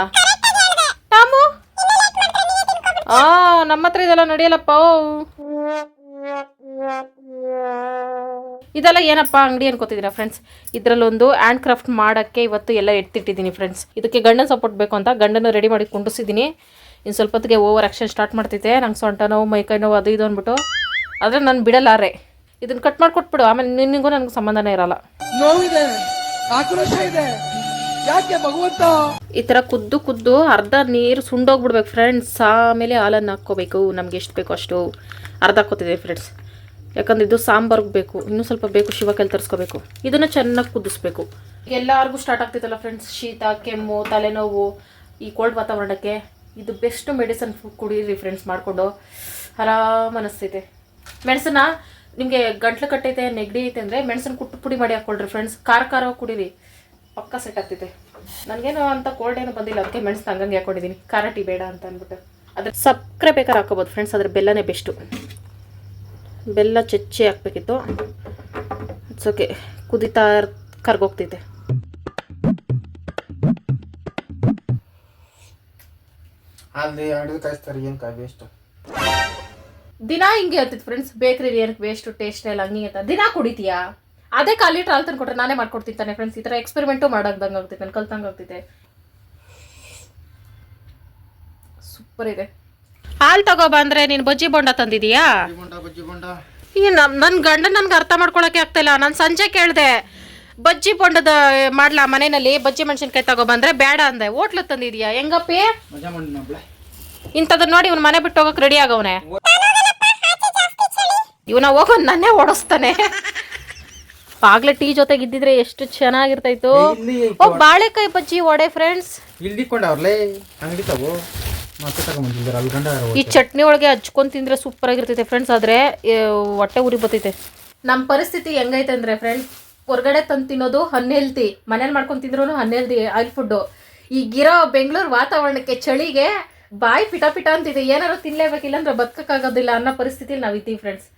ಟಾಮು. ನಮ್ಮ ಹತ್ರ ಇದೆಲ್ಲ ನಡೆಯಲ್ಲಪ್ಪ. ಇದೆಲ್ಲ ಏನಪ್ಪ ಅಂಗಡಿ ಅನ್ಕೋತಿದ್ದೀರಾ ಫ್ರೆಂಡ್ಸ್? ಇದರಲ್ಲೊಂದು ಹ್ಯಾಂಡ್ ಕ್ರಾಫ್ಟ್ ಮಾಡೋಕ್ಕೆ ಇವತ್ತು ಎಲ್ಲ ಎತ್ತಿಟ್ಟಿದ್ದೀನಿ ಫ್ರೆಂಡ್ಸ್. ಇದಕ್ಕೆ ಗಂಡನ ಸಪೋರ್ಟ್ ಬೇಕು ಅಂತ ಗಂಡನ ರೆಡಿ ಮಾಡಿ ಕುಂಡಿಸಿದ್ದೀನಿ. ಇನ್ನು ಸ್ವಲ್ಪ ಹೊತ್ತಿಗೆ ಓವರ್ ಆ್ಯಕ್ಷನ್ ಸ್ಟಾರ್ಟ್ ಮಾಡ್ತೈತೆ. ನಂಗೆ ಸೊಂಟ ನೋವು, ಮೈಕೈ ನೋವು, ಅದು ಇದು ಅಂದ್ಬಿಟ್ಟು. ಆದರೆ ನಾನು ಬಿಡಲ್ಲಾರೆ. ಇದನ್ನು ಕಟ್ ಮಾಡಿಕೊಟ್ಬಿಡು, ಆಮೇಲೆ ನಿನಗೂ ನನಗೂ ಸಂಬಂಧನೇ ಇರಲ್ಲ. ನೋವಿದೆ, ಆಕ್ರೋಶ ಇದೆ, ಯಾಕೆ ಭಗವಂತ? ಈ ಥರ ಕುದ್ದು ಅರ್ಧ ನೀರು ಸುಂಡೋಗ್ಬಿಡ್ಬೇಕು ಫ್ರೆಂಡ್ಸ್. ಆಮೇಲೆ ಹಾಲನ್ನು ಹಾಕ್ಕೋಬೇಕು. ನಮ್ಗೆ ಎಷ್ಟು ಬೇಕೋ ಅಷ್ಟು ಅರ್ಧ ಹಾಕ್ಕೋತಿದ್ದೀವಿ ಫ್ರೆಂಡ್ಸ್. ಯಾಕಂದ್ರೆ ಇದು ಸಾಂಬಾರ್ಗೆ ಬೇಕು, ಇನ್ನೂ ಸ್ವಲ್ಪ ಬೇಕು, ಶಿವ ಕೈಲಿ ತರಿಸ್ಕೋಬೇಕು. ಇದನ್ನು ಚೆನ್ನಾಗಿ ಕುದಿಸ್ಬೇಕು. ಎಲ್ಲರಿಗೂ ಸ್ಟಾರ್ಟ್ ಆಗ್ತೈತಲ್ಲ ಫ್ರೆಂಡ್ಸ್, ಶೀತ, ಕೆಮ್ಮು, ತಲೆನೋವು, ಈ ಕೋಲ್ಡ್ ವಾತಾವರಣಕ್ಕೆ ಇದು ಬೆಸ್ಟ್ ಮೆಡಿಸನ್ ಕುಡೀರಿ ಫ್ರೆಂಡ್ಸ್. ಮಾಡಿಕೊಂಡು ಆರಾಮ ಅನಿಸ್ತೈತೆ. ಮೆಣಸನ್ನ ನಿಮಗೆ ಗಂಟ್ಲು ಕಟ್ಟೈತೆ, ನೆಗಡಿ ಐತೆ ಅಂದರೆ ಮೆಣಸನ್ನು ಕುಟ್ಟು ಪುಡಿ ಮಾಡಿ ಹಾಕ್ಕೊಳ್ರಿ ಫ್ರೆಂಡ್ಸ್. ಖಾರ ಕುಡೀರಿ, ಪಕ್ಕ ಸೆಟ್ ಆಗ್ತೈತೆ. ನನಗೇನು ಅಂತ ಕೋಲ್ಡ್ ಏನು ಬಂದಿಲ್ಲ, ಅದಕ್ಕೆ ಮೆಣಸನ್ನ ಹಂಗಂಗೆ ಹಾಕೊಂಡಿದ್ದೀನಿ. ಖಾರ ಟೀ ಬೇಡ ಅಂತ ಅಂದ್ಬಿಟ್ಟು. ಅದ್ರ ಸಕ್ಕರೆ ಬೇಕಾದ್ರೆ ಹಾಕೋಬೋದು ಫ್ರೆಂಡ್ಸ್, ಅದ್ರ ಬೆಲ್ಲನೇ ಬೆಸ್ಟು. ಬೆಲ್ಲ ಚೆಚ್ಚಿ ಹಾಕ್ಬೇಕಿತ್ತು. It's okay. ಕುದಿತಾ ಕರ್ಗೋಗ್ತೈತೆ. ಅಲ್ಲಿ ಅಡಿಗೆ ಕಾಯಿಸ್ತಾರೆ, ಏನು ಕಾಯಿ ವೇಸ್ಟ್. ದಿನ ಹಿಂಗೆ ಹೇಳ್ತಿತ್ತು ಫ್ರೆಂಡ್ಸ್, ಬೇಕ್ರಿ ಏನಕ್ಕೆ ವೇಸ್ಟು, ಟೇಸ್ಟ್ ಎಲ್ಲ ಹಂಗೆ ಅಂತ. ದಿನ ಕುಡಿತೀಯಾ? ಅದೇ 1/4 ಲೀಟ್ರ್ ಹಾಲು ತಂದು ಕೊಟ್ಟರೆ ನಾನೇ ಮಾಡ್ಕೊಡ್ತಿರ್ತಾನೆ ಫ್ರೆಂಡ್ಸ್. ಈ ಥರ ಎಕ್ಸ್ಪೆರಿಮೆಂಟು ಮಾಡೋದಂಗೆ ಆಗ್ತೈತೆ, ನಾನು ಕಲ್ತಂಗೆ ಆಗ್ತೈತೆ. ಸೂಪರ್ ಇದೆ. ಹಾಲು ತಗೋಬ ಅಂದರೆ ನೀನು ಬಜ್ಜಿ ಬೋಂಡ ತಂದಿದೀಯಾ? ಬಜ್ಜಿ ಬೋಂಡ ಈಗ ನನ್ನ ಗಂಡ ನನಗೆ ಅರ್ಥ ಮಾಡ್ಕೊಳಕ್ಕೆ ಆಗ್ತಾಯಿಲ್ಲ. ನಾನು ಸಂಜೆ ಕೇಳಿದೆ ಬಜ್ಜಿ ಬೋಂಡದ ಮಾಡ್ಲಾ ಮನೆಯಲ್ಲಿ, ಬಜ್ಜಿ ಮೆಣಸಿನ್ಕಾಯಿ ತಗೊಬಂದ್ರೆ ಬೇಡ ಅಂದೆ. ಹೋಟ್ಲು ತಂದಿದೀಯಾ? ಹೆಂಗಪ್ಪಿ ಇಂಥದ್ದು ನೋಡಿ ಇವ್ನು ಮನೆ ಬಿಟ್ಟು ಹೋಗಕ್ಕೆ ರೆಡಿ ಆಗವನೆ. ಇವನ ಹೋಗೋ ನನ್ನೇ ಓಡಿಸ್ತಾನೆ. ಆಗ್ಲೇ ಟೀ ಜೊತೆಗೆ ಇದ್ದಿದ್ರೆ ಎಷ್ಟು ಚೆನ್ನಾಗಿರ್ತಾಯ್ತು. ಓ ಬಾಳೆಕಾಯಿ ಬಜ್ಜಿ ವಡೆ ಫ್ರೆಂಡ್ಸ್. ಈ ಚಟ್ನಿ ಒಳಗೆ ಹಚ್ಕೊಂಡ್ ತಿಂದ್ರೆ ಸೂಪರ್ ಆಗಿರ್ತೈತೆ ಫ್ರೆಂಡ್ಸ್. ಆದ್ರೆ ಹೊಟ್ಟೆ ಉರಿ ಬರ್ತೈತೆ. ನಮ್ಮ ಪರಿಸ್ಥಿತಿ ಹೆಂಗೈತೆ ಅಂದ್ರೆ ಫ್ರೆಂಡ್ಸ್, ಹೊರಗಡೆ ತಂದು ತಿನ್ನೋದು ಅನ್ಹೆಲ್ತಿ, ಮನೇಲಿ ಮಾಡ್ಕೊಂಡು ತಿಂದ್ರೂ ಅನ್ಹೆಲ್ತಿ ಆಯಿಲ್ ಫುಡ್ಡು. ಈಗಿರೋ ಬೆಂಗಳೂರು ವಾತಾವರಣಕ್ಕೆ ಚಳಿಗೆ ಬಾಯಿ ಪಿಟ ಪಿಟ ಅಂತಿದೆ. ಏನಾದ್ರು ತಿನ್ಲೇಬೇಕಿಲ್ಲ ಅಂದ್ರೆ ಬದುಕಕ್ಕಾಗೋದಿಲ್ಲ ಅನ್ನೋ ಪರಿಸ್ಥಿತಿಲಿ ನಾವು ಇದ್ದೀವಿ friends.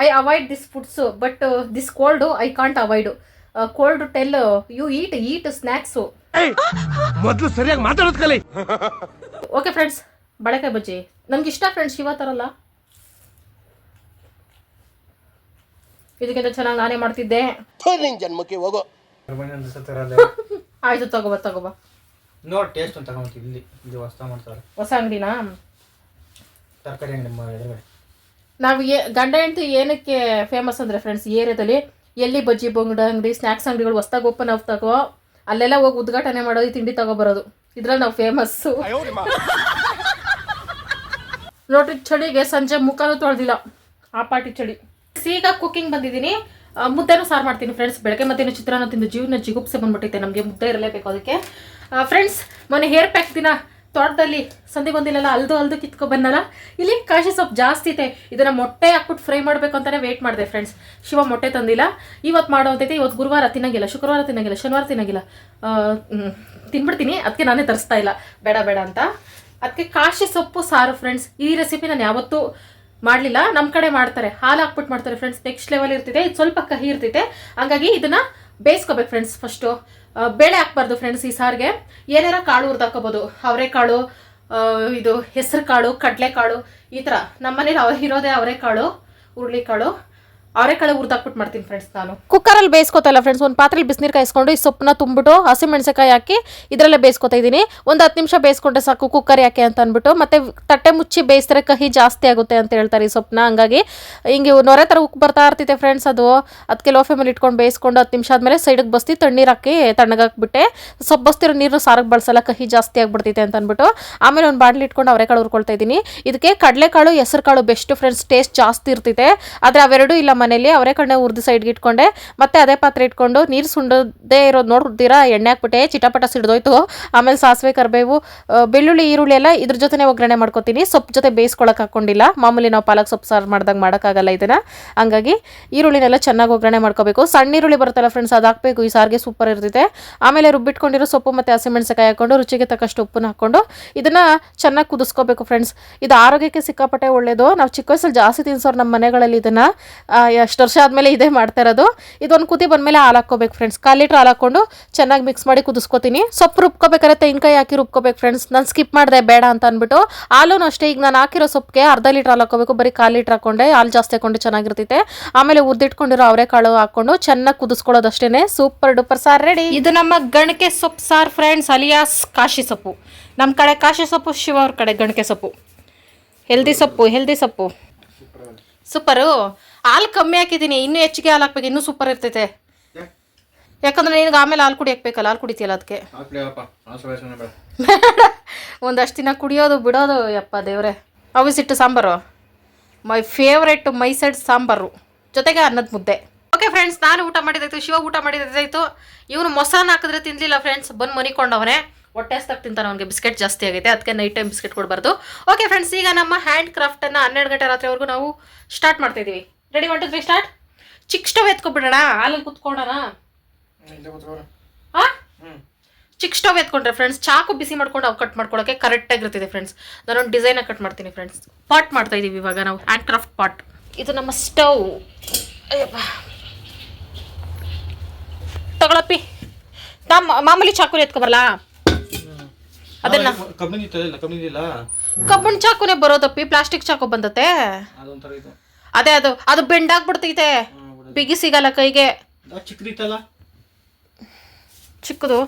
I avoid this foods, but this cold I can't avoid. Cold tell you eat snacks. ಮೊದಲು ಸರಿಯಾಗಿ ಮಾತಾಡೋದು ಕಲಿ. ಓಕೆ ಫ್ರೆಂಡ್ಸ್, ಬಾಳೆಕಾಯಿ ಬಜ್ಜಿ ನಮ್ಗೆ ಇಷ್ಟ ಫ್ರೆಂಡ್ಸ್. ಶಿವ ತರಲ್ಲ, ಇದಕ್ಕಿಂತ ಚೆನ್ನಾಗಿ ನಾನೇ ಮಾಡ್ತಿದ್ದೆ. ಜನ್ಮಕ್ಕೆ ಹೋಗೋ. ಆಯ್ತು, ತಗೋಬಾ ನೋಡಿ ಟೇಸ್ಟ್ ಅಂತ ತಗೊಂಡ್ಬರ್ತೀವಿ. ಇಲ್ಲಿ ಹೊಸ ಮಾಡ್ತಾರೆ, ಹೊಸ ಅಂಗಡಿನಾ? ತರಕಾರಿ ಅಂಗಡಿ. ನಾವು ಗಂಡ ಹೆಂಡತಿ ಏನಕ್ಕೆ ಫೇಮಸ್ ಅಂದರೆ ಫ್ರೆಂಡ್ಸ್, ಈ ಏರಿಯಾದಲ್ಲಿ ಎಲ್ಲಿ ಬಜ್ಜಿ ಬೊಂಗಡ ಅಂಗಡಿ, ಸ್ನ್ಯಾಕ್ಸ್ ಅಂಗಡಿಗಳು ಹೊಸ್ದಾಗಿ ಓಪನ್ ಆಗ್ತಾಗೋ ಅಲ್ಲೆಲ್ಲ ಹೋಗಿ ಉದ್ಘಾಟನೆ ಮಾಡೋದು, ತಿಂಡಿ ತಗೊಬರೋದು. ಇದ್ರಲ್ಲಿ ನಾವು ಫೇಮಸ್ಸು. ನೋಡ್ರಿ, ಚಳಿಗೆ ಸಂಜೆ ಮುಖನೂ ತೊಳೆದಿಲ್ಲ, ಆ ಪಾಟಿ ಚಳಿ. ಈಗ ಕುಕ್ಕಿಂಗ್ ಬಂದಿದ್ದೀನಿ. ಮುದ್ದೆನೂ ಸಾರು ಮಾಡ್ತೀನಿ ಫ್ರೆಂಡ್ಸ್. ಬೆಳಗ್ಗೆ ಮಧ್ಯಾಹ್ನ ಚಿತ್ರಾನ್ನ ತಿಂದು ಜೀವನ ಜಿಗುಪ್ಸೆ ಬಂದ್ಬಿಟ್ಟೈತೆ. ನಮಗೆ ಮುದ್ದೆ ಇರಲೇಬೇಕು. ಅದಕ್ಕೆ ಫ್ರೆಂಡ್ಸ್ ಮೊನ್ನೆ ಹೇರ್ ಪ್ಯಾಕ್ ದಿನ ತೋಟದಲ್ಲಿ ಸಂದಿಗೊಂದಿಲ್ಲ ಅಲ್ದು ಕಿತ್ಕೊ ಬಂದಲ್ಲ, ಇಲ್ಲಿ ಕಾಶಿ ಸೊಪ್ಪು ಜಾಸ್ತಿ ಐತೆ. ಇದನ್ನ ಮೊಟ್ಟೆ ಹಾಕ್ಬಿಟ್ಟು ಫ್ರೈ ಮಾಡಬೇಕು ಅಂತಾನೆ ವೇಟ್ ಮಾಡಿದೆ ಫ್ರೆಂಡ್ಸ್. ಶಿವ ಮೊಟ್ಟೆ ತಂದಿಲ್ಲ, ಇವತ್ತು ಮಾಡೋ ಅಂತೈತೆ. ಇವತ್ತು ಗುರುವಾರ ತಿನ್ನಂಗಿಲ್ಲ, ಶುಕ್ರವಾರ ತಿನ್ನಂಗಿಲ್ಲ, ಶನಿವಾರ ತಿನ್ನಂಗಿಲ್ಲ, ತಿನ್ಬಿಡ್ತೀನಿ. ಅದಕ್ಕೆ ನಾನೇ ತರಿಸ್ತಾ ಇಲ್ಲ, ಬೇಡ ಅಂತ. ಅದಕ್ಕೆ ಕಾಶಿ ಸೊಪ್ಪು ಸಾರು ಫ್ರೆಂಡ್ಸ್. ಈ ರೆಸಿಪಿ ನಾನು ಯಾವತ್ತೂ ಮಾಡಲಿಲ್ಲ, ನಮ್ಮ ಕಡೆ ಮಾಡ್ತಾರೆ, ಹಾಲು ಹಾಕ್ಬಿಟ್ಟು ಮಾಡ್ತಾರೆ ಫ್ರೆಂಡ್ಸ್. ನೆಕ್ಸ್ಟ್ ಲೆವೆಲ್ ಇರ್ತಿದೆ, ಇದು ಸ್ವಲ್ಪ ಕಹಿ ಇರ್ತೈತೆ. ಹಂಗಾಗಿ ಇದನ್ನ ಬೇಯಿಸ್ಕೋಬೇಕು ಫ್ರೆಂಡ್ಸ್. ಫಸ್ಟು ಬೇಳೆ ಹಾಕ್ಬಾರ್ದು ಫ್ರೆಂಡ್ಸ್. ಈ ಸಾರಿಗೆ ಏನಾರ ಕಾಳು ಹುರಿದಾಕೋಬೋದು, ಅವರೆಕಾಳು, ಇದು ಹೆಸರು ಕಾಳು, ಕಡಲೆಕಾಳು, ಈ ಥರ. ನಮ್ಮ ಮನೇಲಿ ಇರೋದೇ ಅವರೆಕಾಳು, ಹುರುಳಿಕಾಳು, ಅವರೆಕಾಳು ಹುರಿದಾಕ್ಬಿಟ್ಟು ಮಾಡ್ತೀನಿ ಫ್ರೆಂಡ್ಸ್. ನಾನು ಕುಕ್ಕರಲ್ಲಿ ಬೇಯಿಸ್ಕೊತಾ ಇಲ್ಲ ಫ್ರೆಂಡ್ಸ್. ಒಂದು ಪಾತ್ರೆಲಿ ಬಿಸಿನೀರು ಕಾಯಿಸ್ಕೊಂಡು ಈ ಸೊಪ್ಪನ್ನ ತುಂಬಿಟ್ಟು ಹಸಿಮೆಣಸಿಕಾಯಿ ಹಾಕಿ ಇದರಲ್ಲೇ ಬೇಯಿಸ್ಕೊತಾ ಇದ್ದೀನಿ. ಒಂದು 10 ನಿಮಿಷ ಬೇಯಿಸ್ಕೊಂಡ್ರೆ ಸಾಕು, ಕುಕ್ಕರ್ ಯಾಕೆ ಅಂತ ಅಂದ್ಬಿಟ್ಟು. ಮತ್ತೆ ತಟ್ಟೆ ಮುಚ್ಚಿ ಬೇಯಿಸಿದ್ರೆ ಕಹಿ ಜಾಸ್ತಿ ಆಗುತ್ತೆ ಅಂತ ಹೇಳ್ತಾರೆ ಈ ಸೊಪ್ಪನ್ನ. ಹಂಗಾಗಿ ಹಿಂಗೆ ನೊರೆ ಥರ ಉಕ್ಕಿ ಬರ್ತಾ ಇರ್ತೈತೆ ಫ್ರೆಂಡ್ಸ್. ಅದಕ್ಕೆ ಲೋ ಫ್ಲೇಮಲ್ಲಿ ಇಟ್ಕೊಂಡು ಬೇಯಿಸ್ಕೊಂಡು 10 ನಿಮಿಷ ಆದಮೇಲೆ ಸೈಡಿಗೆ ಬಸ್ತಿ ತಣ್ಣೀರು ಹಾಕಿ ತಣ್ಣಗಾಕ್ಬಿಟ್ಟೆ. ಸೊಪ್ಪು ಬಸ್ತಿರೋ ನೀರು ಸಾರಿಗೆ ಬಳಸಲ್ಲ, ಕಹಿ ಜಾಸ್ತಿ ಆಗಿಬಿಡ್ತೈತೆ ಅಂತ ಅಂದ್ಬಿಟ್ಟು. ಆಮೇಲೆ ಒಂದು ಬಾಟ್ಲಿ ಇಟ್ಕೊಂಡು ಅವರೆಕಾಳು ಹುರ್ಕೊಳ್ತಾ ಇದ್ದೀನಿ. ಇದಕ್ಕೆ ಕಡಲೆಕಾಳು, ಹೆಸರು ಕಾಳು ಬೆಸ್ಟ್ ಫ್ರೆಂಡ್ಸ್, ಟೇಸ್ಟ್ ಜಾಸ್ತಿ ಇರ್ತೈತೆ. ಆದರೆ ಅವೆರಡೂ ಇಲ್ಲ ಮನೇಲಿ. ಅವರೆಕಾಳನ್ನ ಹುರಿದು ಸೈಡ್ಗೆ ಇಟ್ಕೊಂಡೆ. ಮತ್ತೆ ಅದೇ ಪಾತ್ರೆ ಇಟ್ಕೊಂಡು ನೀರು ಸುಂಡದೇ ಇರೋದು ನೋಡ್ತೀರಾ, ಎಣ್ಣೆ ಹಾಕ್ಬಿಟ್ಟೆ, ಚಿಟಪಟ ಸಿಡ್ದೋಯ್ತು. ಆಮೇಲೆ ಸಾಸಿವೆ, ಕರಿಬೇವು, ಬೆಳ್ಳುಳ್ಳಿ, ಈರುಳ್ಳಿ ಎಲ್ಲ ಇದ್ರ ಜೊತೆನೇ ಒಗ್ಗರಣೆ ಮಾಡ್ಕೊತೀನಿ. ಸೊಪ್ಪು ಜೊತೆ ಬೇಯಿಸ್ಕೊಳಕ್ಕೆ ಹಾಕೊಂಡಿಲ್ಲ. ಮಾಮೂಲಿ ನಾವು ಪಾಲಕ್ ಸೊಪ್ಪು ಸಾರು ಮಾಡ್ದಾಗ ಮಾಡೋಕ್ಕಾಗಲ್ಲ ಇದನ್ನು. ಹಂಗಾಗಿ ಈರುಳ್ಳಿನೆಲ್ಲ ಚೆನ್ನಾಗಿ ಒಗ್ಗರಣೆ ಮಾಡ್ಕೋಬೇಕು. ಸಣ್ಣ ಈರುಳ್ಳಿ ಬರುತ್ತಲ್ಲ ಫ್ರೆಂಡ್ಸ್, ಅದು ಹಾಕಬೇಕು. ಈ ಸಾರಿಗೆ ಸೂಪರ್ ಇರ್ತೈತೆ. ಆಮೇಲೆ ರುಬ್ಬಿಟ್ಕೊಂಡಿರೋ ಸೊಪ್ಪು ಮತ್ತು ಹಸಿಮೆಣಸಿಕಾಯಿ ಹಾಕೊಂಡು ರುಚಿಗೆ ತಕ್ಕಷ್ಟು ಉಪ್ಪನ್ನ ಹಾಕ್ಕೊಂಡು ಇದನ್ನು ಚೆನ್ನಾಗಿ ಕುದಿಸ್ಕೋಬೇಕು ಫ್ರೆಂಡ್ಸ್. ಇದು ಆರೋಗ್ಯಕ್ಕೆ ಸಿಕ್ಕಾಪಟ್ಟೆ ಒಳ್ಳೆಯದು. ನಾವು ಚಿಕ್ಕ ವಯಸ್ಸಲ್ಲಿ ಜಾಸ್ತಿ ತಿನ್ಸೋರು ನಮ್ಮ ಮನೆಗಳಲ್ಲಿ. ಇದನ್ನು ಎಷ್ಟು ವರ್ಷ ಆದಮೇಲೆ ಇದೇ ಮಾಡ್ತಾ ಇರೋದು. ಇದೊಂದು ಕುದಿ ಬಂದಮೇಲೆ ಹಾಲು ಹಾಕ್ಕೋಬೇಕು ಫ್ರೆಂಡ್ಸ್. 1/4 ಲೀಟ್ರ್ ಹಾಲು ಹಾಕ್ಕೊಂಡು ಚೆನ್ನಾಗಿ ಮಿಕ್ಸ್ ಮಾಡಿ ಕುದಿಸ್ಕೊತೀನಿ. ಸೊಪ್ಪು ರುಬ್ಕೋಬೇಕಾದ್ರೆ ತೆಂಗಿನಕಾಯಿ ಹಾಕಿ ರುಬ್ಕೋಬೇಕು ಫ್ರೆಂಡ್ಸ್. ನಾನು ಸ್ಕಿಪ್ ಮಾಡಿದೆ ಬೇಡ ಅಂತ ಅಂದ್ಬಿಟ್ಟು. ಹಾಲು ಅಷ್ಟೇ, ಈಗ ನಾನು ಹಾಕಿರೋ ಸೊಪ್ಪಿಗೆ 1/2 ಲೀಟ್ರ್ ಹಾಲು ಹಾಕೋಬೇಕು. ಬರೀ 1/4 ಲೀಟ್ರ್ ಹಾಕೊಂಡೆ, ಹಾಲು ಜಾಸ್ತಿ ಹಾಕೊಂಡು ಚೆನ್ನಾಗಿರ್ತೈತೆ. ಆಮೇಲೆ ಉದ್ದಿಟ್ಕೊಂಡಿರೋ ಅವರೆಕಾಳು ಹಾಕೊಂಡು ಚೆನ್ನಾಗಿ ಕುದಿಸ್ಕೊಳ್ಳೋದಷ್ಟೇ. ಸೂಪರ್ ಡೂಪರ್ ಸಾರು ರೆಡಿ. ಇದು ನಮ್ಮ ಗಣಕೆ ಸೊಪ್ಪು ಸಾರು ಫ್ರೆಂಡ್ಸ್, ಅಲಿಯಾಸ್ ಕಾಶಿ ಸೊಪ್ಪು. ನಮ್ಮ ಕಡೆ ಕಾಶಿ ಸೊಪ್ಪು, ಶಿವ ಅವ್ರ ಕಡೆ ಗಣಕೆ ಸೊಪ್ಪು. ಹೆಲ್ದಿ ಸೊಪ್ಪು ಸೂಪರು. ಹಾಲು ಕಮ್ಮಿ ಹಾಕಿದ್ದೀನಿ, ಇನ್ನೂ ಹೆಚ್ಚಿಗೆ ಹಾಲು ಹಾಕ್ಬೇಕು, ಇನ್ನೂ ಸೂಪರ್ ಇರ್ತೈತೆ. ಯಾಕಂದ್ರೆ ನಿನಗೆ ಆಮೇಲೆ ಹಾಲು ಕುಡಿಯಾಕ್ಬೇಕಲ್ಲ, ಹಾಲು ಕುಡಿತೀಯಲ್ಲ ಅದಕ್ಕೆ. ಒಂದಷ್ಟು ದಿನ ಕುಡಿಯೋದು ಬಿಡೋದು, ಯಪ್ಪ ದೇವ್ರೆ. ಅವಿಸಿಟ್ಟು sambar my favourite, my side sambar ಜೊತೆಗೆ ಅನ್ನದ ಮುದ್ದೆ. ಓಕೆ ಫ್ರೆಂಡ್ಸ್, ನಾನು ಊಟ ಮಾಡಿದಾಯ್ತು, ಶಿವ ಊಟ ಮಾಡಿದಾಯ್ತು. ಇವನು ಮೊಸರನ್ನ ಹಾಕಿದ್ರೆ ತಿನ್ನಲಿಲ್ಲ ಫ್ರೆಂಡ್ಸ್, ಬಂದು ಮನಿಕೊಂಡವನೇ. ಹೊಟ್ಟೆ ಹಸ್ತಾಗ ತಿಂತಾನೆ, ಅವನಿಗೆ ಬಿಸ್ಕೆಟ್ ಜಾಸ್ತಿ ಆಗೈತೆ, ಅದಕ್ಕೆ ನೈಟ್ ಟೈಮ್ ಬಿಸ್ಕೆಟ್ ಕೊಡಬಾರ್ದು. ಓಕೆ ಫ್ರೆಂಡ್ಸ್, ಈಗ ನಮ್ಮ ಹ್ಯಾಂಡ್ ಕ್ರಾಫ್ಟನ್ನು 12 ಗಂಟೆ ರಾತ್ರಿವರೆಗೂ ನಾವು ಸ್ಟಾರ್ಟ್ ಮಾಡ್ತಾಯಿದ್ದೀವಿ. Ready 1 2 3 start. ಚಿಕ್ಕ ಸ್ಟವ್ ಎತ್ಕೊಬಿಡೋಣ, ಹಾಲಲ್ಲಿ ಕುತ್ಕೊಳ್ಳೋಣ. ಹಾಂ, ಚಿಕ್ಕ ಸ್ಟವ್ ಎತ್ಕೊಂಡ್ರೆ ಫ್ರೆಂಡ್ಸ್ ಚಾಕು ಬಿಸಿ ಮಾಡ್ಕೊಂಡು ಅವು ಕಟ್ ಮಾಡ್ಕೊಳ್ಳೋಕೆ ಕರೆಕ್ಟಾಗಿರ್ತಿದೆ ಫ್ರೆಂಡ್ಸ್. ನಾನೊಂದು ಡಿಸೈನಾಗಿ ಕಟ್ ಮಾಡ್ತೀನಿ ಫ್ರೆಂಡ್ಸ್. ಪಾಟ್ ಮಾಡ್ತಾ ಇದ್ದೀವಿ ಇವಾಗ ನಾವು, ಹ್ಯಾಂಡ್ ಕ್ರಾಫ್ಟ್ ಪಾಟ್. ಇದು ನಮ್ಮ ಸ್ಟವ್. ತಗೊಳಪ್ಪಿ, ಮಾಮೂಲಿ ಚಾಕುಲಿ ಎತ್ಕೊಬರಲ್ಲ, ಅದನ್ನ ಕಬ್ಬಣ ಚಾಕುನೇ ಬರೋದಪ್ಪಿ, ಪ್ಲಾಸ್ಟಿಕ್ ಚಾಕು ಬಂದತೆ. ಅದೇ ಅದು ಬೆಂಡಾಗ್ಬಿಡ್ತೈತೆ, ಬಿಗಿ ಸಿಗಲ್ಲ ಕೈಗೆ. ಚಿಕ್ಕದು.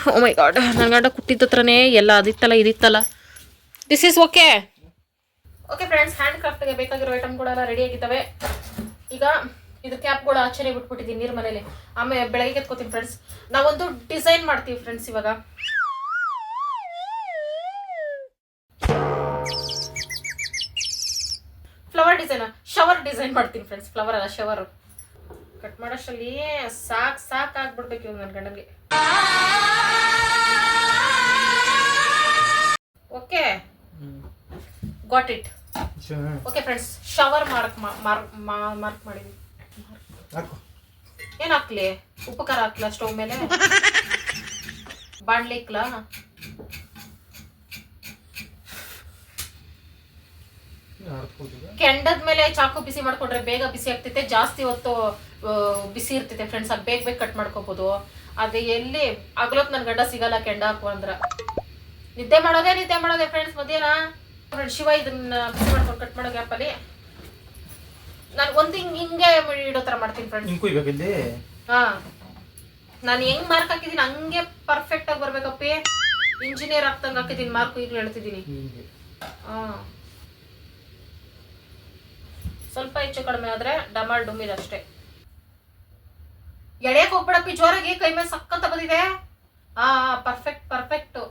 ಓ ಮೈ ಗಾಡ್, ನನ್ನ ಗಂಡ ಕುಟ್ಟಿದ ಹತ್ರನೇ ಎಲ್ಲ ಅದಿತ್ತಲ್ಲ ಇದಿತ್ತಲ್ಲ. This is okay. Okay friends, hand ಕ್ರಾಫ್ಟ್ಗೆ ಬೇಕಾಗಿರೋ ಐಟಮ್ಗಳೆಲ್ಲ ರೆಡಿ ಆಗಿದ್ದಾವೆ. ಈಗ ಇದು ಕ್ಯಾಪ್ಗಳು ಆಚೆನೆ ಬಿಟ್ಬಿಟ್ಟಿದ್ದೀನಿ ನೀರು ಮನೇಲಿ. ಆಮೇಲೆ ಬೆಳಗ್ಗೆ ಎತ್ಕೋತೀನಿ ಫ್ರೆಂಡ್ಸ್. ನಾವೊಂದು ಡಿಸೈನ್ ಮಾಡ್ತೀವಿ ಫ್ರೆಂಡ್ಸ್ ಇವಾಗ. ಫ್ಲವರ್ ಡಿಸೈನ್, ಶವರ್ ಡಿಸೈನ್ ಮಾಡ್ತೀನಿ ಫ್ರೆಂಡ್ಸ್. ಫ್ಲವರ್ ಅಲ್ಲ, ಶವರ್. ಕಟ್ ಮಾಡೋಷ್ಟರಲ್ಲಿ ಸಾಕು ಆಗ್ಬಿಡ್ಬೇಕು ಇವಾಗ ನನ್ನ ಗಂಡನಿಗೆ. Okay, got it. Okay friends, shower mark ಮಾಡಿದ್ವಿ. ಏನು ಹಾಕ್ಲಿ? ಉಪ್ಪು ಖಾರ ಹಾಕ್ಲಾ ಸ್ಟವ್ ಮೇಲೆ? ಬಾಣ್ಲಿ ಇಕ್ಲಾ? ಕೆಂಡದ ಮೇಲೆ ಚಾಕು ಬಿಸಿ ಮಾಡ್ಕೊಂಡ್ರೆ ಬೇಗ ಬಿಸಿ ಆಗ್ತೈತೆ, ಜಾಸ್ತಿ ಹೊತ್ತು ಬಿಸಿ ಇರ್ತೈತೆ ಫ್ರೆಂಡ್ಸ್. ಅದು ಬೇಗ ಕಟ್ ಮಾಡ್ಕೋಬಹುದು. ಅದು ಎಲ್ಲಿ ಆಗ್ಲೋಕ್ ನನ್ನ ಗಂಡ ಸಿಗಲ್ಲ ಕೆಂಡ ಹಾಕುವ ಅಂದ್ರ. ನಿದ್ದೆ ಮಾಡೋದೇ ಫ್ರೆಂಡ್ಸ್ ಮಧ್ಯಾಹ್ನ. ಶಿವ ಇದನ್ನ ಬಿಸಿ ಮಾಡ್ಕೊಂಡು ಕಟ್ ಮಾಡೋ ಗ್ಯಾಪಲ್ಲಿ ನಾನು ಒಂದು ಹಿಂಗೆ ಇಡೋ ಥರ ಮಾಡ್ತೀನಿ ಫ್ರೆಂಡ್ಸ್. ಹಾಂ, ನಾನು ಹೆಂಗ್ ಮಾರ್ಕ್ ಹಾಕಿದ್ದೀನಿ ಹಂಗೆ ಪರ್ಫೆಕ್ಟ್ ಆಗಿ ಬರ್ಬೇಕಪ್ಪಿ. ಇಂಜಿನಿಯರ್ ಆಗ್ತಂಗೆ ಹಾಕಿದ್ದೀನಿ ಮಾರ್ಕ್, ಈಗ ಹೇಳ್ತಿದ್ದೀನಿ. ಹಾಂ, ಸ್ವಲ್ಪ ಹೆಚ್ಚು ಕಡಿಮೆ ಆದರೆ ಡಮಾಲ್ ಡುಮ್ಮಿದೆ ಅಷ್ಟೇ. ಎಳೆಯಕ್ಕೆ ಹೋಗ್ಬಿಡಪ್ಪಿ ಜೋರಾಗಿ, ಕೈ ಮೇಲೆ ಸಕ್ಕಂತ ಬಂದಿದೆ. ಪರ್ಫೆಕ್ಟು.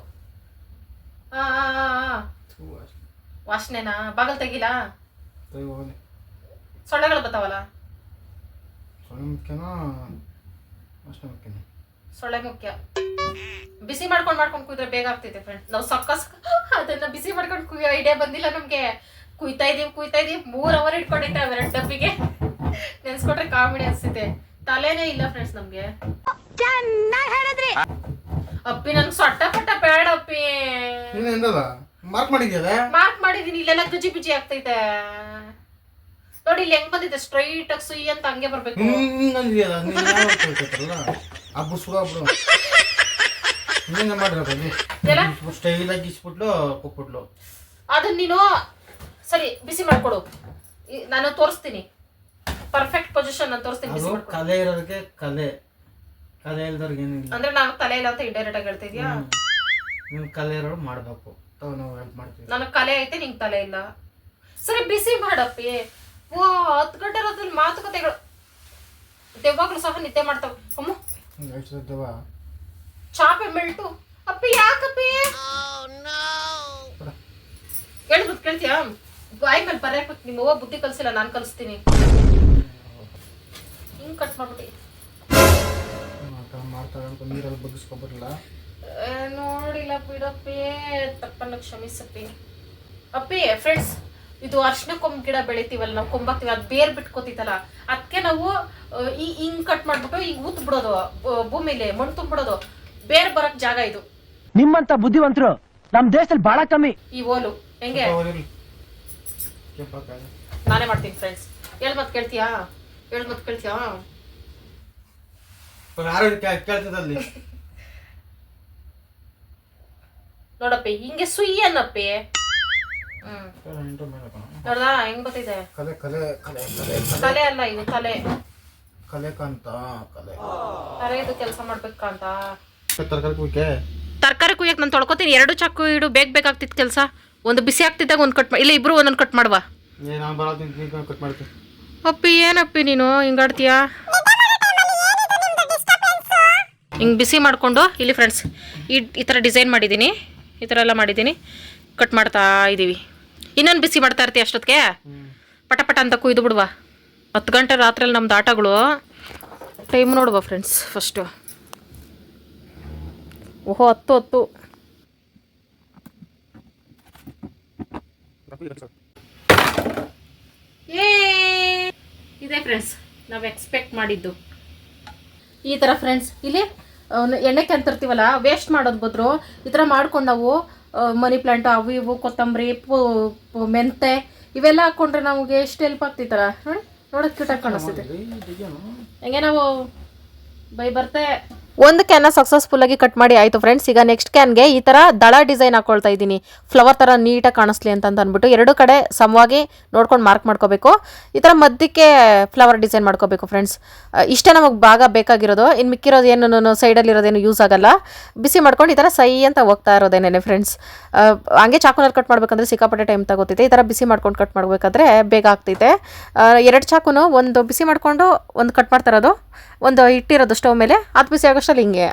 ವಾಸನೆನಾ? ಬಾಗಲ್ ತೆಗಿಲ? ಸೊಳ್ಳೆಗಳು ಬರ್ತಾವಲ್ಲ, ಸೊಳ್ಳೆ ಮುಖ್ಯ. ಬಿಸಿ ಮಾಡ್ಕೊಂಡು ಕುಯ್ದ್ರೆ ಬೇಗ ಆಗ್ತೈತೆ ಫ್ರೆಂಡ್ಸ್. ನಾವು ಸಕ್ಕಸ್ ಅದನ್ನ ಬಿಸಿ ಮಾಡ್ಕೊಂಡು ಕುಯ್ಯೋ ಐಡಿಯಾ ಬಂದಿಲ್ಲ ನಮ್ಗೆ. ಕುಯ್ತಾ ಇದೀವಿ 3 ಅವರ್ ಇಟ್ಕೊಂಡಿದ್ದೆ ಅವೆರಡು ಡಬ್ಬಿಗೆ. ನೆನ್ಸ್ಕೊಟ್ರೆ ಕಾಮಿಡಿ ಅನ್ಸುತ್ತೆ. ತಲೆನೇ ಇಲ್ಲ ಫ್ರೆಂಡ್ಸ್ ನಮ್ಗೆ. ಅಪ್ಪಿ ನನ್ಗೆ ಸೊಟ್ಟ ಪಟ್ಟ ಬೇಡ ಅಪ್ಪಿ. ಮಾರ್ಕ್ ಮಾಡಿದ್ಯಾ? ಮಾರ್ಕ್ ಮಾಡಿದೀನಿ. ಇಲ್ಲೆಲ್ಲ ಗುಜಿ ಬಿಜಿ ಆಗ್ತೈತೆ ನೋಡಿ. ಇಲ್ಲಿ ಹೆಂಗ್ ಬಂದಿದೆ ಸ್ಟ್ರೈಟ್ ಆಗಿ ಸುಯಿ ಅಂತ ಹಂಗೆ ಬರ್ಬೇಕು. ಸ್ಟೈಲ್ ಆಗಿ ಇಸ್ಬಿಟ್ಲು ಕೊಟ್ಬಿಟ್ಲು. ಅದನ್ನ ನೀನು ಸರಿ ಬಿಸಿ ಮಾಡ್ಕೊಡು, ನಾನು ತೋರಿಸ್ತೀನಿ. ಪರ್ಫೆಕ್ಟ್ ಪೊಸಿಷನ್ ನಾನು ತೋರಿಸ್ತೀನಿ. ಬಿಸಿ ಮಾಡ್ಕೊಡು. ಕಲೆ ಇರೋದಕ್ಕೆ ಕಲೆ ಇಲ್ದವ್ರಿಗೆ ಏನಿಲ್ಲ. ಅಂದ್ರೆ ನಾನು ತಲೆ ಇಲ್ಲ ಅಂತ ಇಂಡೈರೆಕ್ಟ್ ಆಗಿ ಹೇಳ್ತಾ ಇದೀಯಾ? ನೀನ್ ಕಲೆ ಇರೋರು ಮಾಡ್ಬೇಕು. ನಾವು ಹೆಲ್ಪ್ ಮಾಡ್ತೀವಿ. ನನಗೆ ಕಲೆ ಐತೆ, ನಿಂಗೆ ತಲೆ ಇಲ್ಲ. ಸರಿ ಬಿಸಿ ಮಾಡಪ್ಪಿ. ವಾ 10 ಗಂಟೆ ರಾತ್ರಿ ಮಾತುಕತೆಗಳು. ದೆವ್ವಗಳು ಸಹ ನಿದ್ದೆ ಮಾಡ್ತಾವ. ಅಮ್ಮ ಚಾಪೆ ಮೆಲ್ಟು. ಅಪ್ಪಿ ಯಾಕಪ್ಪಿ ಹೇಳಿದ್ರು ಕೇಳ್ತೀಯಾ? ಬಾಯಿ ಮೇಲೆ ಬರ್ಯಾಕ ನಿಮ್ಮ ಅವ್ವ ಬುದ್ಧಿ ಕಲ್ಸಿಲ್ಲ, ನಾನು ಕಲಿಸ್ತೀನಿ. ಹಿಂಗ್ ಕಟ್ ಮಾಡ್ಬಿಟ್ಟಿ ನೀರಲ್ಲಿ ಬಗ್ಗಿಸ್ಕೊಬರ್ಲಿಲ್ಲ. ನೋಡಿಲ್ಲ ಬಿಡಪ್ಪಿ, ತಪ್ಪನ್ನ ಕ್ಷಮಿಸಪ್ಪಿ. ಅಪ್ಪಿ ಫ್ರೆಂಡ್ಸ್, ಇದು ಅರ್ಶಿನ ಕೊಂಬ್ ಗಿಡ ಬೆಳಿತೀವಲ್ಲ ನಾವು, ಕೊಂಬಾಕ್ತಿವಿ, ಅದು ಬೇರ್ ಬಿಟ್ಕೋತಿತ್ತಲ್ಲ, ಅದಕ್ಕೆ ನಾವು ಹಿಂಗ್ ಕಟ್ ಮಾಡ್ಬಿಟ್ಟು ಈಗ ಊತ್ ಬಿಡೋದು, ಭೂಮಿಲಿ ಮಣ್ಣು ತುಂಬಿಡೋದು. ಬೇರ್ ಬರಕ್ ಜಾಗ ಇದು. ನಿಮ್ಮಂತ ಬುದ್ಧಿವಂತರು ನಮ್ ದೇಶದಲ್ಲಿ ಬಹಳ ಕಮ್ಮಿ. ಈ ಓಲು ಹೆಂಗೆ ನಾನೇ ಮಾಡ್ತೀನಿ ಫ್ರೆಂಡ್ಸ್. ಹೇಳ್ ಮತ್ ಕೇಳ್ತೀಯಾ? ಕೇಳ್ತದಲ್ಲಿ ನೋಡಪ್ಪಿ ಹಿಂಗೆ ಸುಯ್ಯಿ ಅನ್ನಪ್ಪಿ. ನೋಡ್ದಾ ಹೆಂಗ್ ಗೊತ್ತಿದೆ? ತಲೆ ಅಲ್ಲ ಇದು, ತಲೆ ಇದು ಕೆಲಸ ಮಾಡ್ಬೇಕಂತ. ತರಕಾರಿ ಕುಯ್ಯಕ್ ನಾನು ತೊಳ್ಕೊತೀನಿ. 2 ಚಾಕು ಇಡು, ಬೇಕಾಗ್ತಿತ್ತು ಕೆಲಸ. ಒಂದು ಬಿಸಿ ಆಗ್ತಿದ್ದಾಗ ಒಂದು ಕಟ್ ಇಲ್ಲ, ಇಬ್ರು ಒಂದೊಂದು ಕಟ್ ಮಾಡುವ. ಅಪ್ಪಿ ಏನಪ್ಪಿ ನೀನು ಹಿಂಗಾಡ್ತೀಯಾ? ಹಿಂಗೆ ಬಿಸಿ ಮಾಡಿಕೊಂಡು ಇಲ್ಲಿ ಫ್ರೆಂಡ್ಸ್ ಈ ಥರ ಡಿಸೈನ್ ಮಾಡಿದ್ದೀನಿ, ಈ ಥರ ಎಲ್ಲ ಮಾಡಿದ್ದೀನಿ. ಕಟ್ ಮಾಡ್ತಾ ಇದ್ದೀವಿ. ಇನ್ನೊಂದು ಬಿಸಿ ಮಾಡ್ತಾ ಇರ್ತೀವಿ ಅಷ್ಟೊತ್ತಿಗೆ. ಪಟ ಅಂತ ಕುಯ್ದು ಬಿಡುವ. 10 ಗಂಟೆ ರಾತ್ರಿಯಲ್ಲಿ ನಮ್ದು ಆಟಗಳು. ಟೈಮ್ ನೋಡುವ ಫ್ರೆಂಡ್ಸ್ ಫಸ್ಟು. ಓಹೋ 10 ಇದೆ ಫ್ರೆಂಡ್ಸ್ ನಾವು ಎಕ್ಸ್ಪೆಕ್ಟ್ ಮಾಡಿದ್ದು. ಈ ಥರ ಫ್ರೆಂಡ್ಸ್ ಇಲ್ಲಿ ಎಣ್ಣೆ ಕೆಂತಿರ್ತೀವಲ್ಲ, ವೇಸ್ಟ್ ಮಾಡೋದು ಬದ್ರು ಈ ಥರ ಮಾಡ್ಕೊಂಡು ನಾವು ಮನಿ ಪ್ಲಾಂಟು ಅವು ಇವು ಕೊತ್ತಂಬರಿ ಮೆಂತೆ ಇವೆಲ್ಲ ಹಾಕ್ಕೊಂಡ್ರೆ ನಮಗೆ ಎಷ್ಟು ಹೆಲ್ಪ್ ಆಗ್ತಿತ್ತಲ್ಲ. ನೋಡೋಕೆ ಕ್ಯೂಟಾಗಿ ಕಾಣಿಸ್ತೈತೆ. ಹೆಂಗೆ ನಾವು ಬರ್ತೆ. ಒಂದು ಕ್ಯಾನ್ನ ಸಕ್ಸಸ್ಫುಲ್ಲಾಗಿ ಕಟ್ ಮಾಡಿ ಆಯಿತು ಫ್ರೆಂಡ್ಸ್. ಈಗ ನೆಕ್ಸ್ಟ್ ಕ್ಯಾನ್ಗೆ ಈ ಥರ ದಳ ಡಿಸೈನ್ ಹಾಕ್ಕೊಳ್ತಾ ಇದ್ದೀನಿ, ಫ್ಲವರ್ ಥರ ನೀಟಾಗಿ ಕಾಣಿಸ್ಲಿ ಅಂತ ಅಂದ್ಬಿಟ್ಟು. 2 ಕಡೆ ಸಮವಾಗಿ ನೋಡ್ಕೊಂಡು ಮಾರ್ಕ್ ಮಾಡ್ಕೋಬೇಕು. ಈ ಥರ ಮಧ್ಯಕ್ಕೆ ಫ್ಲವರ್ ಡಿಸೈನ್ ಮಾಡ್ಕೋಬೇಕು ಫ್ರೆಂಡ್ಸ್. ಇಷ್ಟೇ ನಮಗೆ ಭಾಗ ಬೇಕಾಗಿರೋದು. ಇನ್ನು ಮಿಕ್ಕಿರೋದು ಏನು ಸೈಡಲ್ಲಿರೋದೇನು ಯೂಸ್ ಆಗಲ್ಲ. ಬಿಸಿ ಮಾಡ್ಕೊಂಡು ಈ ಥರ ಸೈ ಅಂತ ಹೋಗ್ತಾ ಇರೋದೇನೆ ಫ್ರೆಂಡ್ಸ್. ಹಂಗೆ ಚಾಕುನಲ್ಲಿ ಕಟ್ ಮಾಡ್ಬೇಕಂದ್ರೆ ಸಿಕ್ಕಾಪಟ್ಟೆ ಟೈಮ್ ತಗೋತೈತೆ. ಈ ಥರ ಬಿಸಿ ಮಾಡ್ಕೊಂಡು ಕಟ್ ಮಾಡಬೇಕಾದ್ರೆ ಬೇಗ ಆಗ್ತೈತೆ. 2 ಚಾಕುನು ಒಂದು ಬಿಸಿ ಮಾಡಿಕೊಂಡು ಒಂದು ಕಟ್ ಮಾಡ್ತಾ ಇರೋದು, ಒಂದು ಇಟ್ಟಿರೋದು ಸ್ಟವ್ ಮೇಲೆ. ಅದು ಬಿಸಿ ಆಗೋಷ್ಟಲ್ಲಿ ಹಿಂಗೆ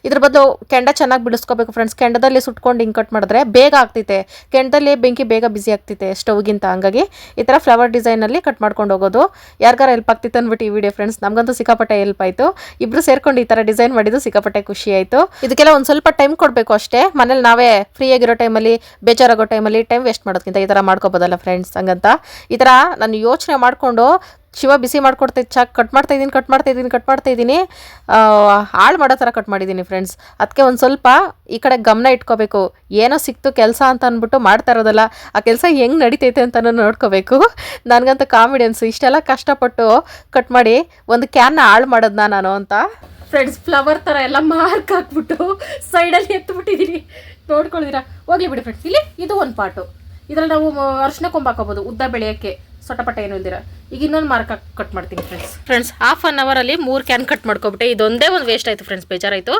ಇದ್ರ ಬದಲು ಕೆಂಡ ಚೆನ್ನಾಗಿ ಬಿಡಿಸ್ಕೋಬೇಕು ಫ್ರೆಂಡ್ಸ್. ಕೆಂಡದಲ್ಲಿ ಸುಟ್ಕೊಂಡು ಹಿಂಗೆ ಕಟ್ ಮಾಡಿದ್ರೆ ಬೇಗ ಆಗ್ತೈತೆ. ಕೆಂಡದಲ್ಲಿ ಬೆಂಕಿ ಬೇಗ ಬಿಸಿ ಆಗ್ತೈತೆ ಸ್ಟವ್ಗಿಂತ. ಹಂಗಾಗಿ ಈ ಥರ ಫ್ಲವರ್ ಡಿಸೈನಲ್ಲಿ ಕಟ್ ಮಾಡ್ಕೊಂಡು ಹೋಗೋದು. ಯಾರಿಗಾರ ಹೆಲ್ಪ್ ಆಗ್ತಿತ್ತು ಅಂದ್ಬಿಟ್ಟು ಈ ವಿಡಿಯೋ ಫ್ರೆಂಡ್ಸ್. ನಮಗಂತೂ ಸಿಕ್ಕಾಪಟ್ಟೆ ಹೆಲ್ಪ್ ಆಯಿತು. ಇಬ್ಬರು ಸೇರ್ಕೊಂಡು ಈ ಥರ ಡಿಸೈನ್ ಮಾಡಿದ್ದು ಸಿಕ್ಕಾಪಟ್ಟೆ ಖುಷಿ ಆಯಿತು. ಇದಕ್ಕೆಲ್ಲ ಒಂದು ಸ್ವಲ್ಪ ಟೈಮ್ ಕೊಡಬೇಕು ಅಷ್ಟೇ. ಮನೇಲಿ ನಾವೇ ಫ್ರೀ ಆಗಿರೋ ಟೈಮಲ್ಲಿ, ಬೇಜಾರಾಗೋ ಟೈಮಲ್ಲಿ ಟೈಮ್ ವೇಸ್ಟ್ ಮಾಡೋದಕ್ಕಿಂತ ಈ ಥರ ಮಾಡ್ಕೋಬೋದಲ್ಲ ಫ್ರೆಂಡ್ಸ್. ಹಂಗಂತ ಈ ಥರ ನಾನು ಯೋಚನೆ ಮಾಡಿಕೊಂಡು ಶಿವ ಬಿಸಿ ಮಾಡ್ಕೊಡ್ತೈತೆ, ಕಟ್ ಮಾಡ್ತಾ ಇದ್ದೀನಿ. ಹಾಳು ಮಾಡೋ ಥರ ಕಟ್ ಮಾಡಿದ್ದೀನಿ ಫ್ರೆಂಡ್ಸ್. ಅದಕ್ಕೆ ಒಂದು ಸ್ವಲ್ಪ ಈ ಕಡೆ ಗಮನ ಇಟ್ಕೋಬೇಕು. ಏನೋ ಸಿಕ್ತು ಕೆಲಸ ಅಂತ ಅಂದ್ಬಿಟ್ಟು ಮಾಡ್ತಾ ಇರೋದಲ್ಲ, ಆ ಕೆಲಸ ಹೆಂಗೆ ನಡೀತೈತೆ ಅಂತಲೂ ನೋಡ್ಕೋಬೇಕು. ನನಗಂತೂ ಕಾಮಿಡಿಯನ್ಸು ಇಷ್ಟೆಲ್ಲ ಕಷ್ಟಪಟ್ಟು ಕಟ್ ಮಾಡಿ ಒಂದು ಕ್ಯಾನ್ನ ಹಾಳು ಮಾಡೋದನ್ನ ನಾನು ಅಂತ ಫ್ರೆಂಡ್ಸ್. ಫ್ಲವರ್ ಥರ ಎಲ್ಲ ಮಾರ್ಕ್ ಹಾಕ್ಬಿಟ್ಟು ಸೈಡಲ್ಲಿ ಎತ್ಬಿಟ್ಟಿದ್ದೀನಿ, ನೋಡ್ಕೊಳ್ದಿರಾ. ಹೋಗ್ಲಿ ಬಿಡಿ ಫ್ರೆಂಡ್ಸ್. ಇಲ್ಲಿ ಇದು ಒಂದು ಪಾರ್ಟು. ಇದರಲ್ಲಿ ನಾವು ಅರ್ಶಿನ ಕೊಂಬು ಹಾಕೋಬೋದು ಉದ್ದ ಬೆಳೆಯೋಕ್ಕೆ, ಸೊಟಪಟ ಏನು ಇಲ್ದಿರ. ಈಗ ಇನ್ನೊಂದು ಮಾರ್ಕ್ ಕಟ್ ಮಾಡ್ತೀನಿ ಫ್ರೆಂಡ್ಸ್. ಹಾಫ್ ಆನ್ ಅವರಲ್ಲಿ 3 ಕ್ಯಾನ್ ಕಟ್ ಮಾಡ್ಕೊಬಿಟ್ಟೆ. ಇದೊಂದೇ ಒಂದು ವೇಸ್ಟ್ ಆಯಿತು ಫ್ರೆಂಡ್ಸ್, ಬೇಜಾರಾಯಿತು.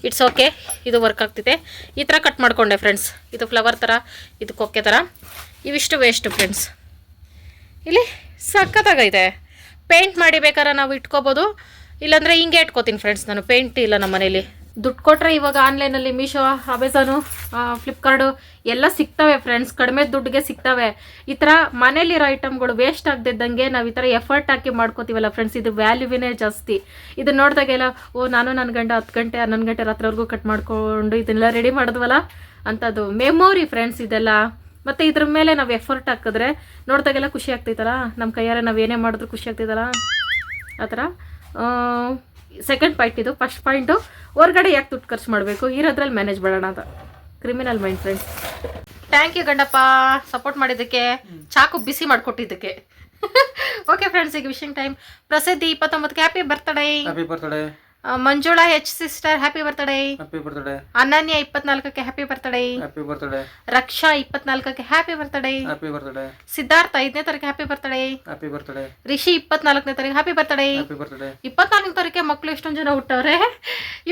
ಇಟ್ಸ್ ಓಕೆ, ಇದು ವರ್ಕ್ ಆಗ್ತಿದೆ. ಈ ಥರ ಕಟ್ ಮಾಡ್ಕೊಂಡೆ ಫ್ರೆಂಡ್ಸ್. ಇದು ಫ್ಲವರ್ ಥರ, ಇದು ಕೊಕ್ಕೆ ಥರ, ಇವಿಷ್ಟು ವೇಸ್ಟು ಫ್ರೆಂಡ್ಸ್. ಇಲ್ಲಿ ಸಖತ್ತಾಗೈತೆ. ಪೇಂಟ್ ಮಾಡಿ ಬೇಕಾದ್ರೆ ನಾವು ಇಟ್ಕೋಬೋದು, ಇಲ್ಲಾಂದರೆ ಹಿಂಗೆ ಇಟ್ಕೋತೀನಿ ಫ್ರೆಂಡ್ಸ್. ನಾನು ಪೇಂಟ್ ಇಲ್ಲ ನಮ್ಮ ಮನೇಲಿ, ದುಡ್ಡು ಕೊಟ್ಟರೆ ಇವಾಗ ಆನ್ಲೈನಲ್ಲಿ ಮೀಶೋ ಅಮೆಝಾನು ಫ್ಲಿಪ್ಕಾರ್ಟು ಎಲ್ಲ ಸಿಗ್ತವೆ ಫ್ರೆಂಡ್ಸ್, ಕಡಿಮೆ ದುಡ್ಡಿಗೆ ಸಿಗ್ತವೆ. ಈ ಥರ ಮನೇಲಿರೋ ಐಟಮ್ಗಳು ವೇಸ್ಟ್ ಆಗದಿದ್ದಂಗೆ ನಾವು ಈ ಥರ ಎಫರ್ಟ್ ಹಾಕಿ ಮಾಡ್ಕೋತೀವಲ್ಲ ಫ್ರೆಂಡ್ಸ್, ಇದು ವ್ಯಾಲ್ಯೂವಿನೇ ಜಾಸ್ತಿ. ಇದು ನೋಡಿದಾಗೆಲ್ಲ ನಾನು ನನ್ನ ಗಂಡ 10 ಗಂಟೆ 11 ಗಂಟೆ ರಾತ್ರಿವರೆಗೂ ಕಟ್ ಮಾಡ್ಕೊಂಡು ಇದನ್ನೆಲ್ಲ ರೆಡಿ ಮಾಡಿದ್ವಲ್ಲ ಅಂಥದ್ದು ಮೆಮೊರಿ ಫ್ರೆಂಡ್ಸ್ ಇದೆಲ್ಲ. ಮತ್ತು ಇದ್ರ ಮೇಲೆ ನಾವು ಎಫರ್ಟ್ ಹಾಕಿದ್ರೆ ನೋಡಿದಾಗೆಲ್ಲ ಖುಷಿ ಆಗ್ತೈತಲ್ಲ, ನಮ್ಮ ಕೈಯಾರೆ ನಾವು ಏನೇ ಮಾಡಿದ್ರು ಖುಷಿ ಆಗ್ತೈತಲ್ಲ ಆ ಥರ. ಸೆಕೆಂಡ್ ಪಾಯಿಂಟ್ ಇದು. ಫಸ್ಟ್ ಪಾಯಿಂಟು ಹೊರಗಡೆ ಯಾಕೆ ದುಡ್ಡು ಖರ್ಚು ಮಾಡಬೇಕು, ಇರೋದ್ರಲ್ಲಿ ಮ್ಯಾನೇಜ್ ಮಾಡೋಣ ಅಂತ. Criminal mind friends. Thank you ಗಂಡಪ್ಪ ಸಪೋರ್ಟ್ ಮಾಡಿದ್ದಕ್ಕೆ, ಚಾಕು ಬಿಸಿ ಮಾಡಿಕೊಟ್ಟಿದ್ದಕ್ಕೆ. ಓಕೆ ಫ್ರೆಂಡ್ಸ್, ಈಗ ವಿಶಿಂಗ್ ಟೈಮ್. ಪ್ರಸಿದ್ಧಿ 29ಕ್ಕೆ happy birthday. Happy birthday. Manjula H sister happy birthday. Happy birthday. Ananya 24ಕ್ಕೆ happy birthday. Happy birthday. Raksha 24ಕ್ಕೆ happy birthday. Happy birthday. Siddhartha 5ನೇ ತಾರೀಕು happy birthday. Happy birthday. Rishi 24ನೇ ತಾರೀಕು ಹ್ಯಾಪಿ ಬರ್ತ್ಡೇ. Happy birthday. 24ನೇ ತಾರೀಕೆ ಮಕ್ಕಳು ಎಷ್ಟೊಂದು ಜನ ಹುಟ್ಟವ್ರೆ.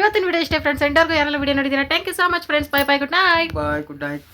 ಇವತ್ತಿನ ವಿಡಿಯೋ ಇಷ್ಟೇ ಫ್ರೆಂಡ್ಸ್. ಎಂಡರ್ಗೂ ಯಾರೆಲ್ಲ ವಿಡಿಯೋ ನೋಡಿದ್ದೀರಾ, thank you so much friends. Bye bye, good night. Bye, good night.